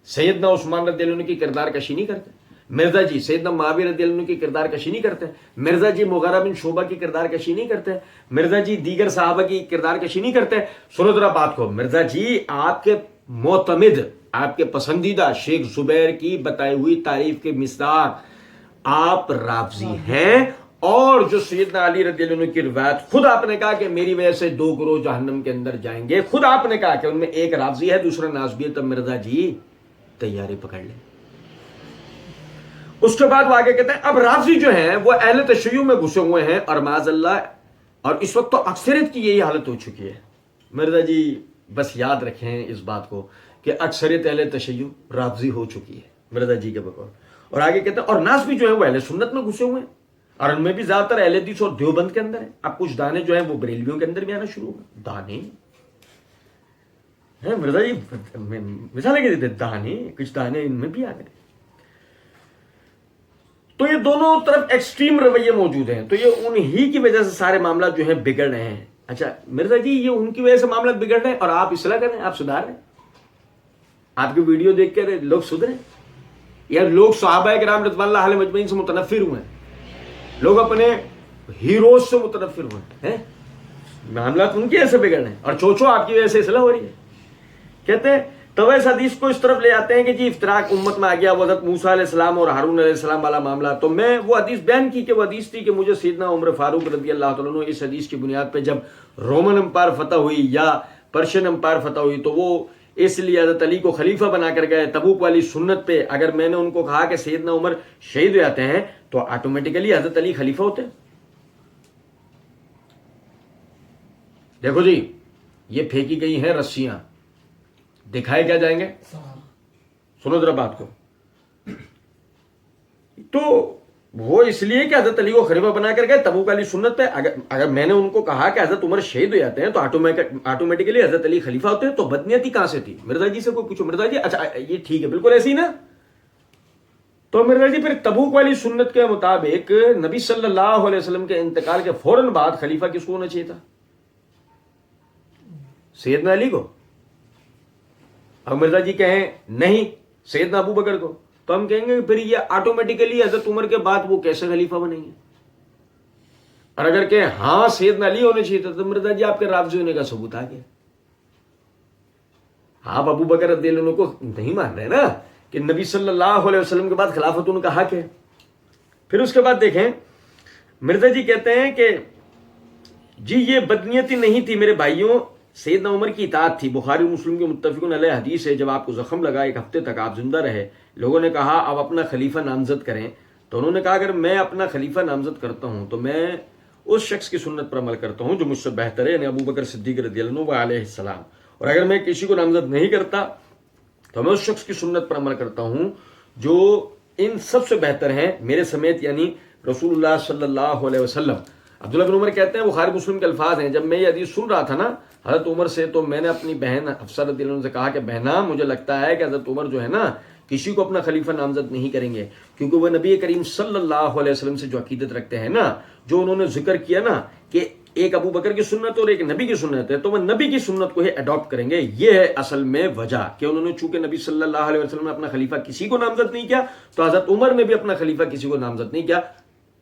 سیدنا عثمان رضی اللہ عنہ کی کردار کشی نہیں کرتے؟ مرزا جی سیدنا معاویہ رضی اللہ عنہ کی کردار کشی نہیں کرتے؟ مرزا جی مغیرہ بن شعبہ کی کردار کشی نہیں کرتے؟ مرزا جی دیگر صحابہ کی کردار کشی نہیں کرتے؟ سنو ذرا بات کو. مرزا جی آپ کے معتمد، آپ کے پسندیدہ شیخ زبیر کی بتائی ہوئی تعریف کے مصداق آپ رافضی ہیں، اور جو سیدنا علی رضی اللہ عنہ کی روایت خود آپ نے کہا کہ میری وجہ سے 2 گروہ جہنم کے اندر جائیں گے، خود آپ نے کہا کہ ان میں ایک رافضی ہے دوسرا ناسبی ہے. تب مرزا جی تیاری پکڑ لیں. اس کے بعد وہ آگے کہتے ہیں اب رافضی جو ہیں وہ اہل تشیع میں گھسے ہوئے ہیں، اور معاذ اللہ، اور اس وقت تو اکثریت کی یہی حالت ہو چکی ہے. مرزا جی بس یاد رکھیں اس بات کو کہ اکثریت اہل تشیع رافضی ہو چکی ہے مرزا جی کے بقول. اور آگے کہتے ہیں اور ناسبی جو ہیں وہ اہل سنت میں گھسے ہوئے ہیں، اور ان میں بھی زیادہ تر اہل حدیث اور دیوبند کے اندر ہیں. اب کچھ دانے جو ہیں وہ بریلویوں کے اندر بھی آنا شروع ہوئے. دانے مرزا جی مثال کے دیتے دانے، کچھ دانے ان میں بھی آ گئے. تو یہ دونوں طرف ایکسٹریم رویے موجود ہیں. تو یہ انہی کی وجہ سے سارے معاملات جو ہیں بگڑ رہے ہیں. اچھا مرزا جی یہ ان کی وجہ سے معاملات بگڑ رہے ہیں اور آپ اصلاح کر رہے ہیں، آپ سدھار رہے ہیں. آپ کی ویڈیو دیکھ کر لوگ سدھرے یا لوگ صحابہ کرام رضوان اللہ علیہ مجمعین سے متنفر ہوئے ہیں، لوگ اپنے ہیروز سے متنفر ہوئے ہیں. معاملات ان کی وجہ سے بگڑ رہے ہیں اور چوچو آپ کی وجہ سے اصلاح ہو رہی ہے. کہتے ہیں تو اس حدیث کو اس طرف لے آتے ہیں کہ جی افتراق امت میں آ گیا، وہ حضرت موسیٰ علیہ السلام اور ہارون علیہ السلام والا معاملہ. تو میں وہ حدیث بیان کی کہ وہ حدیث تھی کہ مجھے سیدنا عمر فاروق رضی اللہ تعالیٰ عنہ اس حدیث کی بنیاد پہ جب رومن امپائر فتح ہوئی یا پرشین امپائر فتح ہوئی تو وہ اس لیے حضرت علی کو خلیفہ بنا کر گئے. تبوک والی سنت پہ اگر میں نے ان کو کہا کہ سیدنا عمر شہید ہو جاتے ہیں تو آٹومیٹیکلی حضرت علی خلیفہ ہوتے ہیں. دیکھو جی یہ پھینکی گئی ہیں رسیاں، دکھائے کیا جائیں گے؟ سنو ذرا بات کو. تو وہ اس لیے کہ حضرت علی کو خلیفہ بنا کر گئے تبوک والی سنت پہ. اگر میں نے ان کو کہا کہ حضرت عمر شہید ہو جاتے ہیں تو آٹومیٹیکلی حضرت علی خلیفہ ہوتے ہیں، تو بدنیتی کہاں سے تھی؟ مرزا جی سے کوئی پوچھو، مرزا جی اچھا یہ ٹھیک ہے بالکل ایسی نا. تو مرزا جی پھر تبوک والی سنت کے مطابق نبی صلی اللہ علیہ وسلم کے انتقال کے فوراً بعد خلیفہ کس کو ہونا چاہیے تھا؟ سیدنا علی کو. اب مرزا جی کہیں نہیں سیدنا ابو بکر کو، تو ہم کہیں گے پھر یہ آٹومیٹیکلی حضرت عمر کے بعد وہ کیسے خلیفہ بنیں گے؟ اور اگر کہ ہاں سیدنا علی ہونے چاہیے تھا تو مرزا جی آپ کے رافضی ہونے کا ثبوت آ گیا. آپ ابو بکر رضی اللہ عنہ کو نہیں مان رہے نا کہ نبی صلی اللہ علیہ وسلم کے بعد خلافت ان کا حق ہے. پھر اس کے بعد دیکھیں مرزا جی کہتے ہیں کہ جی یہ بدنیتی نہیں تھی میرے بھائیوں، سیدنا عمر کی اطاعت تھی. بخاری مسلم کے متفقون علیہ حدیث ہے، جب آپ کو زخم لگا 1 ہفتے تک آپ زندہ رہے، لوگوں نے کہا آپ اپنا خلیفہ نامزد کریں، تو انہوں نے کہا اگر میں اپنا خلیفہ نامزد کرتا ہوں تو میں اس شخص کی سنت پر عمل کرتا ہوں جو مجھ سے بہتر ہے، یعنی ابو بکر صدیق رضی اللہ عنہ علیہ السلام، اور اگر میں کسی کو نامزد نہیں کرتا تو میں اس شخص کی سنت پر عمل کرتا ہوں جو ان سب سے بہتر ہیں میرے سمیت، یعنی رسول اللہ صلی اللہ علیہ وسلم. عبداللہ بن عمر کہتے ہیں، بخاری مسلم کے الفاظ ہیں، جب میں یہ حدیث سن رہا تھا نا حضرت عمر سے، تو میں نے اپنی بہن حفصہ رضی اللہ عنہ سے کہا کہ بہنا مجھے لگتا ہے کہ حضرت عمر جو ہے نا کسی کو اپنا خلیفہ نامزد نہیں کریں گے، کیونکہ وہ نبی کریم صلی اللہ علیہ وسلم سے جو عقیدت رکھتے ہیں نا، جو انہوں نے ذکر کیا نا کہ ایک ابو بکر کی سنت اور ایک نبی کی سنت ہے، تو وہ نبی کی سنت کو ہی اڈاپٹ کریں گے. یہ ہے اصل میں وجہ کہ انہوں نے چونکہ نبی صلی اللہ علیہ وسلم نے اپنا خلیفہ کسی کو نامزد نہیں کیا، تو حضرت عمر نے بھی اپنا خلیفہ کسی کو نامزد نہیں کیا.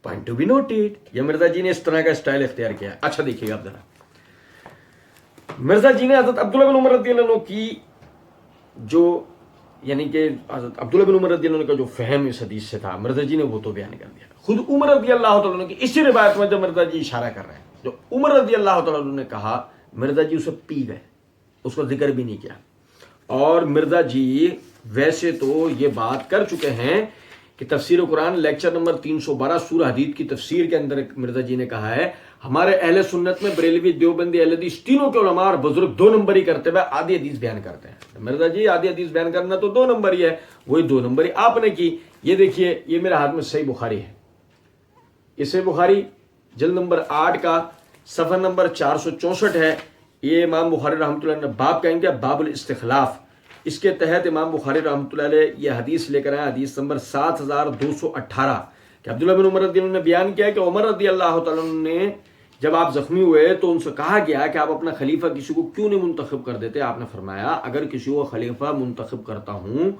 Point to be noted. یہ مرزا جی نے اس طرح کا اسٹائل اختیار کیا. اچھا دیکھیے گا آپ ذرا، مرزا جی نے حضرت عبداللہ بن عمر رضی اللہ عنہ کی جو، یعنی کہ حضرت عبداللہ بن عمر رضی اللہ عنہ کا جو فہم اس حدیث سے تھا، مرزا جی نے وہ تو بیان کر دیا. خود عمر رضی اللہ تعالیٰ عنہ کی اسی روایت میں جب مرزا جی اشارہ کر رہے ہیں، جو عمر رضی اللہ تعالیٰ عنہ نے کہا، مرزا جی اسے پی گئے، اس کو ذکر بھی نہیں کیا. اور مرزا جی ویسے تو یہ بات کر چکے ہیں کہ تفسیر قرآن لیکچر نمبر 312 سورہ حدید کی تفسیر کے اندر مرزا جی نے کہا ہے ہمارے اہل سنت میں بریلوی، دیوبندی، اہل حدیث تینوں کے علماء اور بزرگ 2 نمبر ہی کرتے ہوئے آدھی حدیث بیان کرتے ہیں. مرزا جی آدھی حدیث بیان کرنا تو 2 نمبر ہی ہے، وہی 2 نمبر ہی آپ نے کی. یہ دیکھیے، یہ میرے ہاتھ میں صحیح بخاری ہے، یہ صحیح بخاری جلد نمبر 8 کا صفحہ نمبر 464 ہے. یہ امام بخاری رحمۃ اللہ نے باب کہیں گے باب الاستخلاف، اس کے تحت امام بخاری رحمۃ اللہ علیہ یہ حدیث لے کر آئے، حدیث نمبر 7218 کہ عبداللہ بن عمر رضی اللہ عنہ نے بیان کیا کہ عمر رضی اللہ تعالیٰ عنہ نے جب آپ زخمی ہوئے تو ان سے کہا گیا کہ آپ اپنا خلیفہ کسی کو کیوں نہیں منتخب کر دیتے. آپ نے فرمایا اگر کسی کو خلیفہ منتخب کرتا ہوں،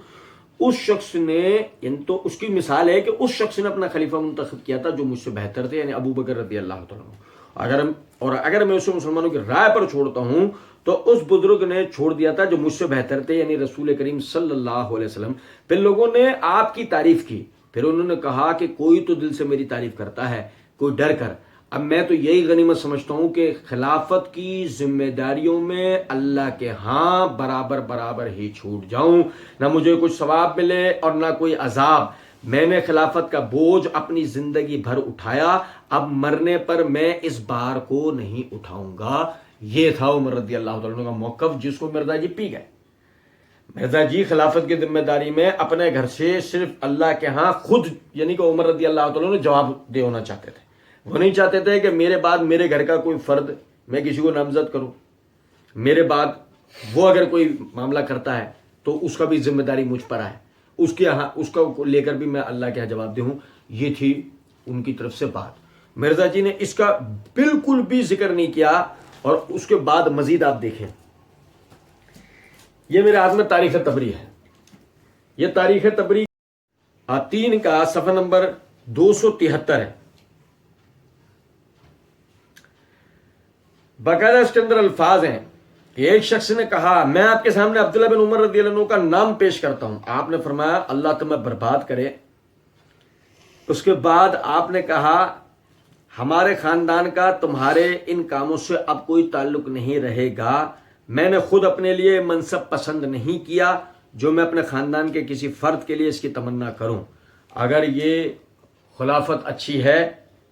اس شخص نے، یعنی تو اس کی مثال ہے کہ اس شخص نے اپنا خلیفہ منتخب کیا تھا جو مجھ سے بہتر تھے، یعنی ابو بکر رضی اللہ تعالیٰ عنہ. اگر میں اسے مسلمانوں کی رائے پر چھوڑتا ہوں تو اس بزرگ نے چھوڑ دیا تھا جو مجھ سے بہتر تھے، یعنی رسول کریم صلی اللہ علیہ وسلم. پھر لوگوں نے آپ کی تعریف کی، پھر انہوں نے کہا کہ کوئی تو دل سے میری تعریف کرتا ہے، کوئی ڈر کر. اب میں تو یہی غنیمت سمجھتا ہوں کہ خلافت کی ذمہ داریوں میں اللہ کے ہاں برابر برابر ہی چھوٹ جاؤں، نہ مجھے کچھ ثواب ملے اور نہ کوئی عذاب. میں نے خلافت کا بوجھ اپنی زندگی بھر اٹھایا، اب مرنے پر میں اس بار کو نہیں اٹھاؤں گا. یہ تھا عمر رضی اللہ تعالیٰ عنہ کا موقف، جس کو مرزا جی پی گئے. مرزا جی خلافت کی ذمہ داری میں اپنے گھر سے صرف اللہ کے ہاں خود، یعنی کہ عمر رضی اللہ تعالیٰ عنہ جواب دے ہونا چاہتے تھے. وہ نہیں چاہتے تھے کہ میرے بعد میرے گھر کا کوئی فرد میں کسی کو نامزد کروں، میرے بعد وہ اگر کوئی معاملہ کرتا ہے تو اس کا بھی ذمہ داری مجھ پر آئے، اس کو لے کر بھی میں اللہ کے ہاں جواب دوں. یہ تھی ان کی طرف سے بات. مرزا جی نے اس کا بالکل بھی ذکر نہیں کیا. اور اس کے بعد مزید آپ دیکھیں، یہ میرے ہاتھ میں تاریخ تبری ہے، یہ تاریخ تبری 3 کا صفحہ نمبر 273 ہے. باقاعدہ اس کے اندر الفاظ ہیں کہ ایک شخص نے کہا میں آپ کے سامنے عبداللہ بن عمر رضی اللہ عنہ کا نام پیش کرتا ہوں. آپ نے فرمایا اللہ تمہیں برباد کرے. اس کے بعد آپ نے کہا ہمارے خاندان کا تمہارے ان کاموں سے اب کوئی تعلق نہیں رہے گا. میں نے خود اپنے لیے منصب پسند نہیں کیا جو میں اپنے خاندان کے کسی فرد کے لیے اس کی تمنا کروں. اگر یہ خلافت اچھی ہے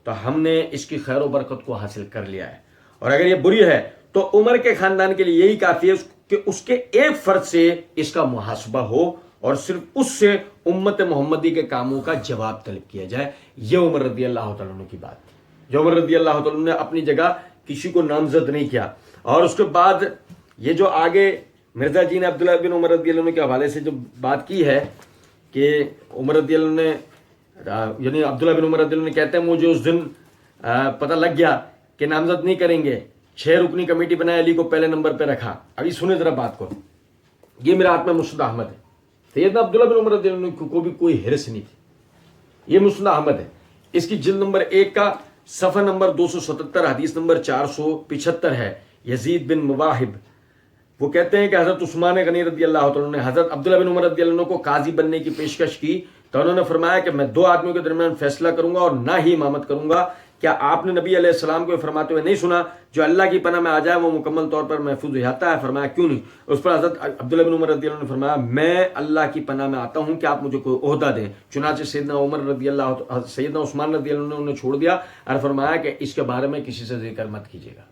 تو ہم نے اس کی خیر و برکت کو حاصل کر لیا ہے، اور اگر یہ بری ہے تو عمر کے خاندان کے لیے یہی کافی ہے کہ اس کے ایک فرد سے اس کا محاسبہ ہو اور صرف اس سے امت محمدی کے کاموں کا جواب طلب کیا جائے. یہ عمر رضی اللہ تعالیٰ عنہ کی بات، جو عمر رضی اللہ تعالیٰ عنہ نے اپنی جگہ کسی کو نامزد نہیں کیا. اور اس کے بعد یہ جو آگے مرزا جی نے عبداللہ بن عمر رضی اللہ عنہ کے حوالے سے جو بات کی ہے کہ عمر رضی اللہ عنہ نے، یعنی عبداللہ بن عمر رضی اللہ عنہ کہتے ہیں مجھے اس دن پتہ لگ گیا کہ نامزد نہیں کریں گے، 6 رکنی کمیٹی بنائے، علی کو پہلے نمبر پہ رکھا. ابھی سنیں ذرا بات کو. یہ میرے ہاتھ میں مسند احمد ہے. سیدنا عبداللہ بن عمر رضی اللہ عنہ کو بھی کوئی حرص نہیں تھی. یہ مسند احمد ہے، اس کی جلد نمبر 1 کا صفحہ نمبر 277 حدیث نمبر 475 ہے. یزید بن مواہب وہ کہتے ہیں کہ حضرت عثمان غنی رضی اللہ تعالیٰ نے حضرت عبداللہ بن عمر رضی اللہ عنہ کو قاضی بننے کی پیشکش کی تو انہوں نے فرمایا کہ میں 2 آدمیوں کے درمیان فیصلہ کروں گا اور نہ ہی امامت کروں گا. کیا آپ نے نبی علیہ السلام کو یہ فرماتے ہوئے نہیں سنا جو اللہ کی پناہ میں آ جائے وہ مکمل طور پر محفوظ ہو جاتا ہے؟ فرمایا کیوں نہیں؟ اس پر حضرت عبداللہ بن عمر رضی اللہ عنہ نے فرمایا میں اللہ کی پناہ میں آتا ہوں کہ آپ مجھے کوئی عہدہ دیں. چنانچہ سیدنا عثمان رضی اللہ عنہ نے چھوڑ دیا اور فرمایا کہ اس کے بارے میں کسی سے ذکر مت کیجیے گا.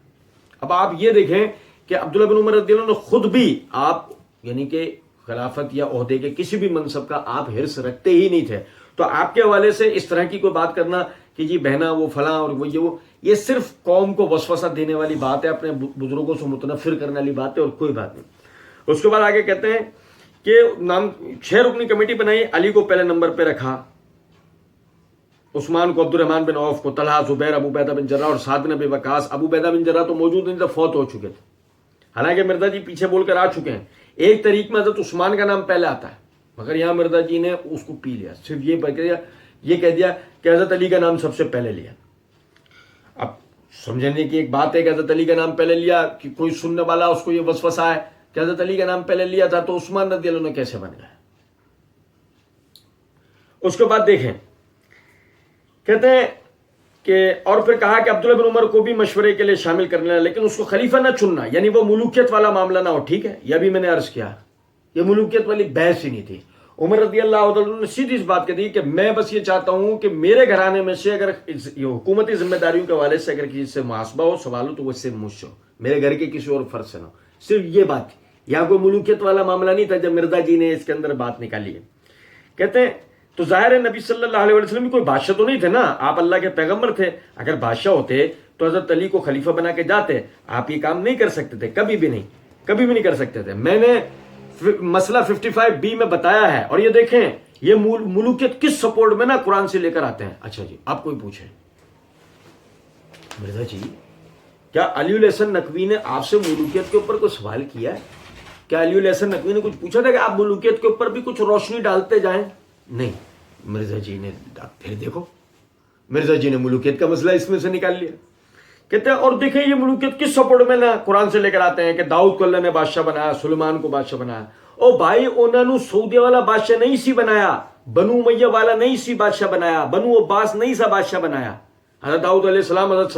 اب آپ یہ دیکھیں کہ عبداللہ بن عمر رضی اللہ عنہ خود بھی آپ یعنی کہ خلافت یا عہدے کے کسی بھی منصب کا آپ حرص رکھتے ہی نہیں تھے. تو آپ کے حوالے سے اس طرح کی کوئی بات کرنا کہ جی بہنا وہ فلاں اور وہ یہ صرف قوم کو وسوسہ دینے والی بات ہے, اپنے بزرگوں سے متنفر کرنے والی بات ہے اور کوئی بات نہیں. اس کے بعد آگے کہتے ہیں کہ 6 رکنی کمیٹی بنائی, علی کو پہلے نمبر پہ رکھا, عثمان کو, عبد الرحمن بن عوف کو, طلحہ, زبیر, ابو عبیدہ بن جراح اور سعد بن ابی وقاص. ابو عبیدہ بن جراح تو موجود نہیں تھے, فوت ہو چکے تھے, حالانکہ مرزا جی پیچھے بول کر آ چکے ہیں. ایک تاریخ میں حضرت عثمان کا نام پہلے آتا ہے مگر یہاں مرزا جی نے اس کو پی لیا, صرف یہ کہہ دیا کہ حضرت علی کا نام سب سے پہلے لیا. اب سمجھنے کی ایک بات ہے کہ حضرت علی کا نام پہلے لیا, کہ کوئی سننے والا اس کو یہ وسوسہ ہے کہ حضرت علی کا نام پہلے لیا تھا تو عثمان رضی اللہ عنہ کیسے بن گیا. اس کے بعد دیکھیں کہتے ہیں کہ اور پھر کہا کہ عبداللہ بن عمر کو بھی مشورے کے لیے شامل کر لینا لیکن اس کو خلیفہ نہ چننا, یعنی وہ ملوکیت والا معاملہ نہ ہو. ٹھیک ہے, یہ بھی میں نے عرض کیا, یہ ملوکیت والی بحث ہی نہیں تھی. عمر رضی اللہ عنہ نے سیدھی اس بات کہہ دی کہ میں بس یہ چاہتا ہوں کہ میرے گھرانے میں سے اگر یہ حکومتی ذمہ داریوں کے حوالے سے اگر کسی سے محاسبہ ہو, سوال ہو, تو وہ اس سے مجھ سے ہو, میرے گھر کے کسی اور فرد سے نہ ہو. صرف یہ بات تھی, یہاں کوئی ملوکیت والا معاملہ نہیں تھا. جب مرزا جی نے اس کے اندر بات نکالی ہے, کہتے ہیں تو ظاہر ہے نبی صلی اللہ علیہ وسلم کوئی بادشاہ تو نہیں تھے نا, آپ اللہ کے پیغمبر تھے. اگر بادشاہ ہوتے تو حضرت علی کو خلیفہ بنا کے جاتے. آپ یہ کام نہیں کر سکتے تھے, کبھی بھی نہیں کر سکتے تھے. میں نے مسئلہ 55B میں بتایا ہے, اور یہ دیکھیں یہ ملوکیت کس سپورٹ میں نا قرآن سے لے کر آتے ہیں. اچھا جی, آپ کوئی پوچھیں مرزا جی کیا علی الحسن نقوی نے آپ سے ملوکیت کے اوپر کوئی سوال کیا ہے؟ کیا علی الحسن نقوی نے کچھ پوچھا تھا کہ آپ ملوکیت کے اوپر بھی کچھ روشنی ڈالتے جائیں؟ نہیں. مرزا جی نے پھر دیکھو مرزا جی نے ملوکیت کا مسئلہ اس میں سے نکال لیا. کہتے ہیں اور دیکھیں یہ ملوکیت کس سپورٹ میں نا قرآن سے لے کر آتے ہیں کہ داؤد کو اللہ نے بادشاہ بنایا, سلیمان کو بادشاہ بنایا. او بھائی انہوں نے سعودیہ والا بادشاہ نہیں سی بنایا, بنو امیہ والا نہیں سی بادشاہ بنایا, بنو عباس نہیں سا بادشاہ بنایا. حضرت داؤد علیہ السلام, حضرت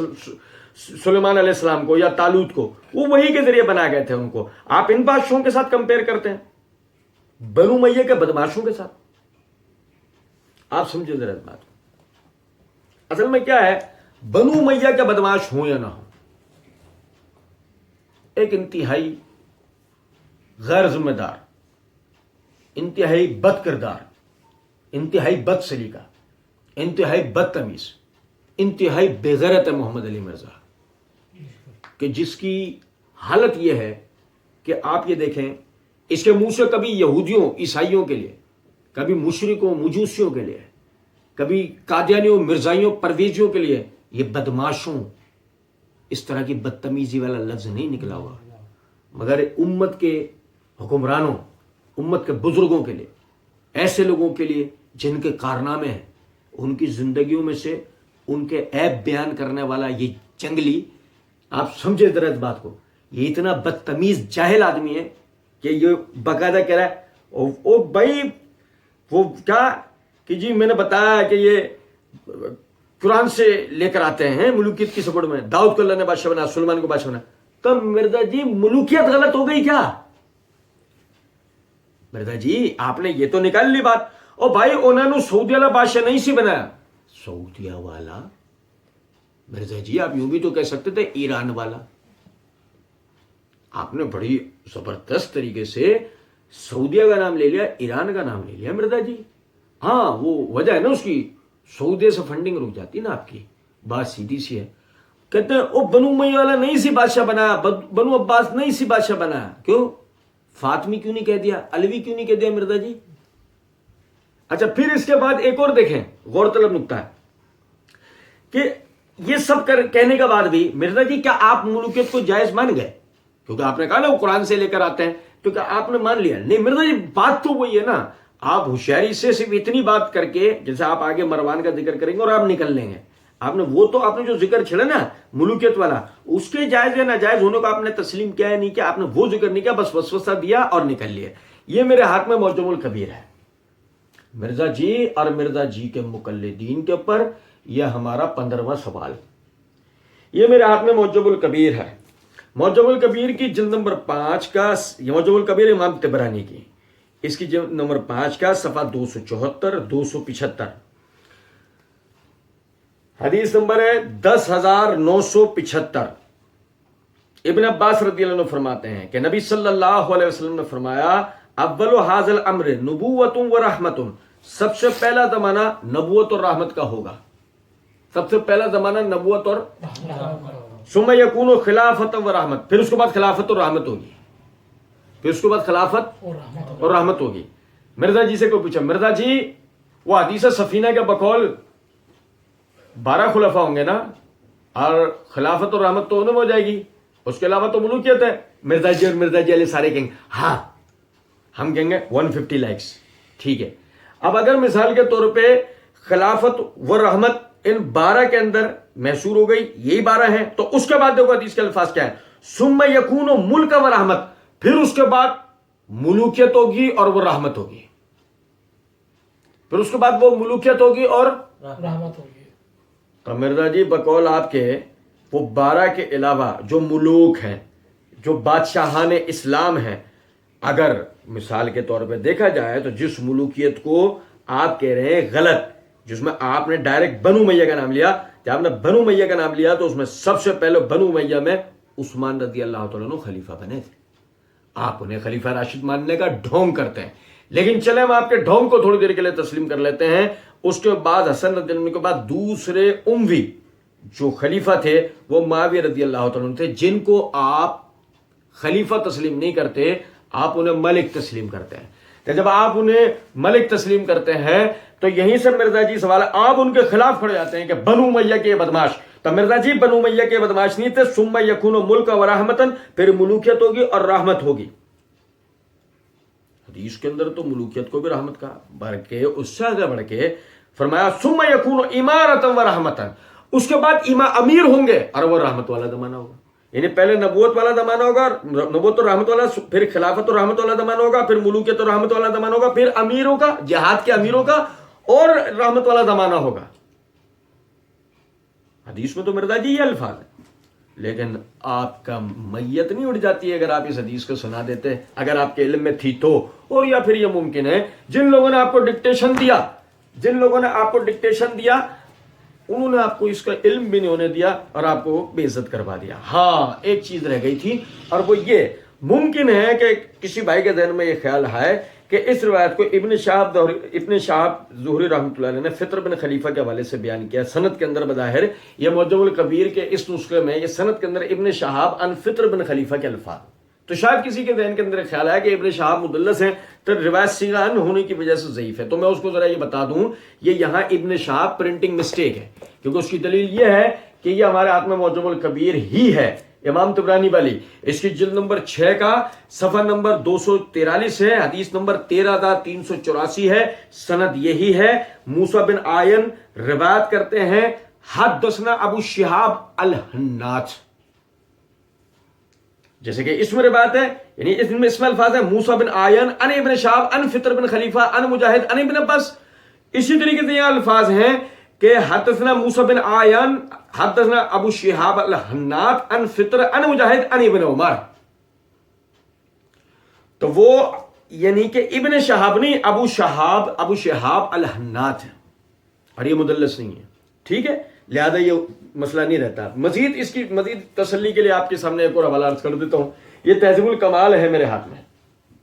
سلیمان علیہ السلام کو یا طالوت کو وہ وہی کے ذریعے بنا گئے تھے. ان کو آپ ان بادشاہوں کے ساتھ کمپیئر کرتے ہیں, بنو امیہ کے بدماشوں کے ساتھ. آپ سمجھے ذرا بات. اصل میں کیا ہے, بنو امیہ کے بدماش ہوں یا نہ ہوں, ایک انتہائی غیر ذمہ دار, انتہائی بد کردار, انتہائی بد سلیقہ, انتہائی بدتمیز, انتہائی بے غیرت ہے محمد علی مرزا, کہ جس کی حالت یہ ہے کہ آپ یہ دیکھیں اس کے منہ سے کبھی یہودیوں عیسائیوں کے لیے, کبھی مشرکوں مجوسیوں کے لیے, کبھی قادیانیوں مرزائیوں پرویزیوں کے لیے یہ بدماشوں اس طرح کی بدتمیزی والا لفظ نہیں نکلا ہوا, مگر امت کے حکمرانوں, امت کے بزرگوں کے لیے, ایسے لوگوں کے لیے جن کے کارنامے ہیں, ان کی زندگیوں میں سے ان کے عیب بیان کرنے والا یہ جنگلی, آپ سمجھے ذرا اس بات کو, یہ اتنا بدتمیز جاہل آدمی ہے کہ یہ باقاعدہ کہہ رہا ہے او بھائی وہ کیا کہ جی میں نے بتایا کہ یہ قرآن سے لے کر آتے ہیں ملوکیت کی سپورٹ میں, داؤد کو اللہ نے بادشاہ بنا, سلیمان کو بادشاہ بنا. تب مرزا جی ملوکیت غلط ہو گئی کیا؟ مرزا جی آپ نے یہ تو نکال لی بات, او بھائی انہوں نے سعودی والا بادشاہ نہیں سی بنایا. سعودیہ والا مرزا جی آپ یوں بھی تو کہہ سکتے تھے ایران والا. آپ نے بڑی زبردست طریقے سے سعودیہ کا نام لے لیا, ایران کا نام لے لیا مرزا جی. ہاں وہ وجہ ہے نا اس کی, سعودیہ سے فنڈنگ رک جاتی نا آپ کی, بات سیدھی سی ہے. کہتے ہیں او بنو امیہ والا نہیں سی بادشاہ بنایا, بنو عباس نہیں سی بادشاہ بنایا. کیوں؟ فاطمی کیوں نہیں کہہ دیا, علوی کیوں نہیں کہہ دیا مرزا جی؟ اچھا پھر اس کے بعد ایک اور دیکھیں غور طلب نکتہ ہے کہ یہ سب کہنے کے بعد بھی مرزا جی کیا آپ ملوکیت کو جائز مان گئے؟ کیونکہ آپ نے کہا نا وہ قرآن سے لے کر آتے ہیں, تو کیا آپ نے مان لیا؟ نہیں مرزا جی بات تو وہی ہے نا, آپ ہوشیاری سے صرف اتنی بات کر کے, جیسے آپ آگے مروان کا ذکر کریں گے اور آپ نکل لیں گے, آپ نے وہ تو آپ نے جو ذکر چھڑا نا ملوکیت والا، اس کے جائز یا ناجائز ہونے کو آپ نے تسلیم کیا ہے نہیں کیا، آپ نے وہ ذکر نہیں کیا، بس وسوسہ دیا اور نکل لیا. یہ میرے ہاتھ میں معجم الکبیر ہے. مرزا جی اور مرزا جی کے مقلدین کے اوپر یہ ہمارا 15واں سوال. یہ میرے ہاتھ میں معجم الکبیر ہے. معجم الکبیر کی جلد نمبر 5 کا، یہ معجم الکبیر امام طبرانی کی، اس کی جلد نمبر 5 کا صفحہ 274 275. حدیث نمبر ہے 10,975. ابن عباس رضی اللہ عنہ فرماتے ہیں کہ نبی صلی اللہ علیہ وسلم نے فرمایا اول حاذ الامر نبوت و رحمت، سب سے پہلا زمانہ نبوت اور رحمت کا ہوگا. سب سے پہلا زمانہ نبوت اور ثم یکون خلافت و رحمت، پھر اس کے بعد خلافت اور رحمت ہوگی. پھر اس کے بعد خلافت اور رحمت ہوگی. مرزا جی سے کوئی پوچھا مرزا جی وہ حدیث سفینہ کے بقول 12 خلفاء ہوں گے نا، اور خلافت اور رحمت تو انہیں ہو جائے گی، اس کے علاوہ تو ملوکیت ہے. مرزا جی اور مرزا جی علیہ سارے کہیں گے ہاں، ہم کہیں گے 150 لائکس. ٹھیک ہے. اب اگر مثال کے طور پہ خلافت و رحمت ان 12 کے اندر محصور ہو گئی، یہی 12 ہیں، تو اس کے بعد دیکھو حدیث کے الفاظ کیا ہے، ثم یکون ملک و رحمت، پھر اس کے بعد ملوکیت ہوگی اور وہ رحمت ہوگی. پھر اس کے بعد وہ ملوکیت ہوگی اور رحمت ہوگی. تو مرزا جی بقول آپ کے وہ 12 کے علاوہ جو ملوک ہیں، جو بادشاہان اسلام ہیں، اگر مثال کے طور پہ دیکھا جائے تو جس ملوکیت کو آپ کہہ رہے ہیں غلط، جس میں آپ نے ڈائریکٹ بنو امیہ کا نام لیا، جب آپ نے بنو امیہ کا نام لیا تو اس میں سب سے پہلے بنو امیہ میں عثمان رضی اللہ تعالیٰ عنہ خلیفہ بنے تھے. آپ انہیں خلیفہ راشد ماننے کا ڈھونگ کرتے ہیں، لیکن چلے ہم آپ کے ڈھونگ کو تھوڑی دیر کے لیے تسلیم کر لیتے ہیں. اس کے بعد حسن رضی اللہ عنہ کے بعد دوسرے اموی جو خلیفہ تھے وہ معاویہ رضی اللہ تعالیٰ عنہ تھے، جن کو آپ خلیفہ تسلیم نہیں کرتے، آپ انہیں ملک تسلیم کرتے ہیں. تو جب آپ انہیں ملک تسلیم کرتے ہیں تو یہیں سے مرزا جی سوال ہے، آپ ان کے خلاف کھڑے جاتے ہیں کہ بنو امیہ کے بدماش. تو مرزا جی بنو امیہ کے بدماش نہیں تھے. ثم یکون ملک و رحمتن، پھر ملوکیت ہوگی اور رحمت ہوگی. حدیث کے اندر تو ملوکیت کو بھی رحمت کہا، بلکہ اس سے آگے بڑھ کے فرمایا ثم یکون امارتن و رحمتن، اس کے بعد امیر ہوں گے اور وہ رحمت والا زمانہ ہوگا. یعنی پہلے نبوت والا زمانہ ہوگا، نبوت اور رحمت والا، پھر خلافت اور رحمت والا زمانہ ہوگا، پھر ملوکیت اور رحمت والا زمانہ ہوگا، پھر امیروں کا، جہاد کے امیروں کا اور رحمت والا زمانہ ہوگا. حدیث میں تو مرزا جی یہ الفاظ ہے، لیکن آپ کا میت نہیں اڑ جاتی ہے اگر آپ اس حدیث کو سنا دیتے، اگر آپ کے علم میں تھی تو. اور یا پھر یہ ممکن ہے جن لوگوں نے آپ کو ڈکٹیشن دیا، انہوں نے آپ کو اس کا علم بھی نہیں ہونے دیا اور آپ کو بے عزت کروا دیا. ہاں ایک چیز رہ گئی تھی، اور وہ یہ ممکن ہے کہ کسی بھائی کے ذہن میں یہ خیال ہے کہ اس روایت کو ابن شہاب زہری رحمۃ اللہ علیہ نے فطر بن خلیفہ کے حوالے سے بیان کیا. سند کے اندر بظاہر یہ معجم الکبیر کے اس نسخے میں یہ سند کے اندر ابن شہاب ان فطر بن خلیفہ کے الفاظ، تو شاید کسی کے ذہن کے اندر خیال ہے کہ ابن شہاب مدلس ہیں تو روایت سیغہ ان ہونے کی وجہ سے ضعیف ہے. تو میں اس کو ذرا یہ بتا دوں، یہ یہاں ابن شہاب پرنٹنگ مسٹیک ہے، کیونکہ اس کی دلیل یہ ہے کہ یہ ہمارے ہاتھ میں معجم الکبیر ہی ہے امام طبرانی والی. اس کی جلد نمبر 6 کا صفحہ نمبر 243 ہے، حدیث نمبر 13,384 ہے، سند یہی ہے. موسیٰ بن آین روایت کرتے ہیں حدثنا ابو شہاب الحنات، جیسے کہ اس میں روایت ہے، یعنی اس میں الفاظ ہے موسیٰ بن آین ان ابن شہاب ان فطر بن خلیفہ ان مجاہد ان ابن عباس. اسی طریقے سے یہ الفاظ ہیں کہ حدثنا موسیٰ بن آین حدثنا ابو شہاب الحنات ان فطر ان مجاہد ان ابن عمر. تو وہ یعنی کہ ابن شہاب نہیں، ابو شہاب الحنات ہے، اور یہ مدلس نہیں ہے. ٹھیک ہے، لہذا یہ مسئلہ نہیں رہتا. مزید اس کی مزید تسلی کے لیے آپ کے سامنے ایک اور حوالہ عرض کر دیتا ہوں. یہ تہذیب الکمال ہے میرے ہاتھ میں،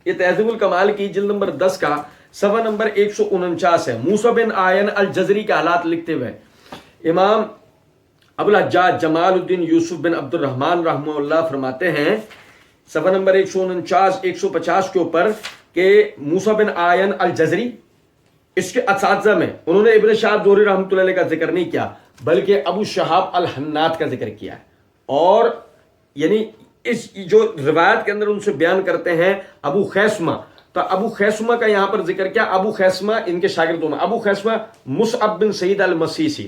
یہ تہذیب الکمال کی جلد نمبر 10 کا صفحہ نمبر 149 ہے. موسیٰ بن آین الجزری کے حالات لکھتے ہوئے امام ابو الحجاج جمال الدین یوسف بن عبد الرحمن رحمہ اللہ فرماتے ہیں صفحہ نمبر 149-150 کے اوپر کہ موسیٰ بن آین الجزری، اس کے اساتذہ میں انہوں نے ابن شہاب زہری رحمۃ اللہ علیہ کا ذکر نہیں کیا، بلکہ ابو شہاب الحنات کا ذکر کیا ہے. اور یعنی اس جو روایت کے اندر ان سے بیان کرتے ہیں ابو خیثمہ، تو ابو خیثمہ کا یہاں پر ذکر کیا. ابو خیثمہ ان کے شاگردوں میں ابو خیثمہ مصعب بن سعید المسیسی،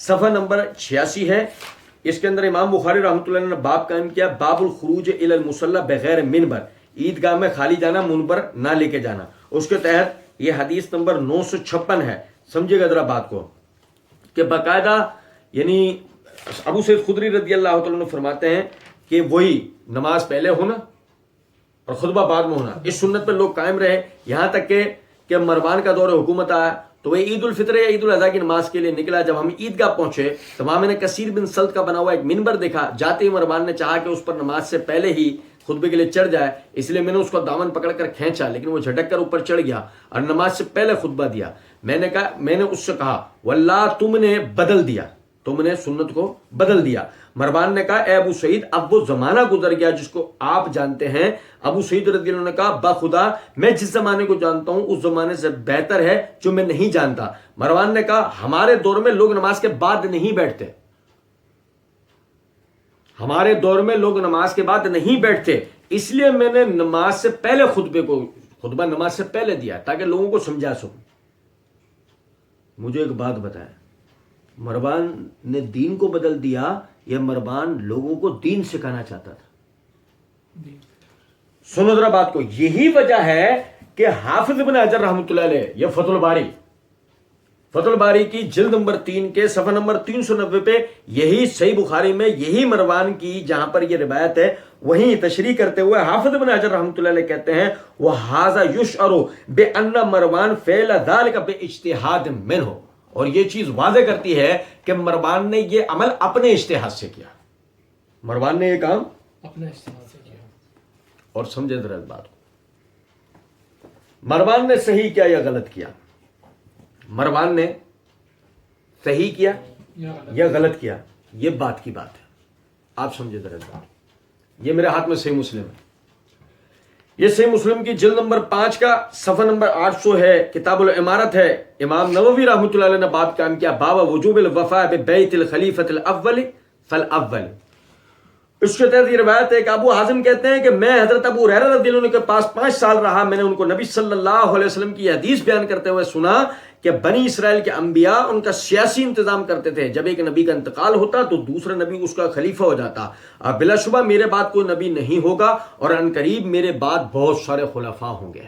صفحہ نمبر 86 ہے. اس کے اندر امام بخاری رحمۃ اللہ نے باب قائم کیا, باب الخروج الی المصلی بغیر منبر, عیدگاہ میں خالی جانا, منبر نہ لے کے جانا. اس کے تحت یہ حدیث نمبر 956 ہے. سمجھے گا ذرا بات کو کہ باقاعدہ یعنی ابو سعید خدری رضی اللہ تعالیٰ عنہ فرماتے ہیں کہ وہی نماز پہلے ہونا اور خطبہ بعد میں ہونا, اس سنت پر لوگ قائم رہے. یہاں تک کہ مروان کا دور حکومت آیا تو وہ عید الفطر یا عید الاضحیٰ کی نماز کے لیے نکلا. جب ہم عیدگاہ پہنچے تو وہاں میں نے کثیر بن سلط کا بنا ہوا ایک منبر دیکھا. جاتے ہی مروان نے چاہا کہ اس پر نماز سے پہلے ہی خطبے کے لیے چڑھ جائے, اس لیے میں نے اس کو دامن پکڑ کر کھینچا, لیکن وہ جھٹک کر اوپر چڑھ گیا اور نماز سے پہلے خطبہ دیا. میں نے اس سے کہا واللہ تم نے بدل دیا, تم نے سنت کو بدل دیا. مروان نے کہا اے ابو سعید اب وہ زمانہ گزر گیا جس کو آپ جانتے ہیں. ابو سعید رضی اللہ عنہ نے کہا بخدا میں جس زمانے کو جانتا ہوں اس زمانے سے بہتر ہے جو میں نہیں جانتا. مروان نے کہا ہمارے دور میں لوگ نماز کے بعد نہیں بیٹھتے, ہمارے دور میں لوگ نماز کے بعد نہیں بیٹھتے, اس لیے میں نے نماز سے پہلے خطبہ نماز سے پہلے دیا تاکہ لوگوں کو سمجھا سکوں. مجھے ایک بات بتائیں, مروان نے دین کو بدل دیا یا مروان لوگوں کو دین سکھانا چاہتا تھا؟ سنو ذرا بات کو. یہی وجہ ہے کہ حافظ ابن حجر رحمۃ اللہ علیہ یہ فتح الباری کی جلد نمبر 3 کے صفحہ نمبر 390 پہ یہی صحیح بخاری میں یہی مروان کی جہاں پر یہ روایت ہے وہیں تشریح کرتے ہوئے حافظ ابن حجر رحمۃ اللہ علیہ کہتے ہیں وَهَذَا يُشْعَرُ بِأَنَّ مروان فعل ذَلِكَ بِاجْتِهَادٍ مِنْهُ, اور یہ چیز واضح کرتی ہے کہ مروان نے یہ عمل اپنے اجتہاد سے کیا. مروان نے یہ کام اپنے اجتہاد سے کیا. اور سمجھے ذرا اس بات کو, مروان نے صحیح کیا یا غلط کیا؟ مروان نے صحیح کیا یا غلط کیا, یہ بات کی بات ہے. آپ سمجھے ذرا اس بات. یہ میرے ہاتھ میں صحیح مسلم ہے, یہ صحیح مسلم کی جلد نمبر 5 کا صفحہ نمبر 800 ہے, کتاب العمارت ہے. امام نووی رحمۃ اللہ علیہ نے باب قائم کیا باب وجوب الوفاء ببیت الخلیفۃ الاول فالاول. اس کے تحت یہ روایت ہے کہ ابو حازم کہتے ہیں کہ میں حضرت ابو ہریرہ رضی اللہ عنہ کے پاس 5 سال رہا. میں نے ان کو نبی صلی اللہ علیہ وسلم کی حدیث بیان کرتے ہوئے سنا کہ بنی اسرائیل کے انبیاء ان کا سیاسی انتظام کرتے تھے. جب ایک نبی کا انتقال ہوتا تو دوسرا نبی اس کا خلیفہ ہو جاتا. بلا شبہ میرے بعد کوئی نبی نہیں ہوگا اور ان قریب میرے بعد بہت سارے خلفاء ہوں گے.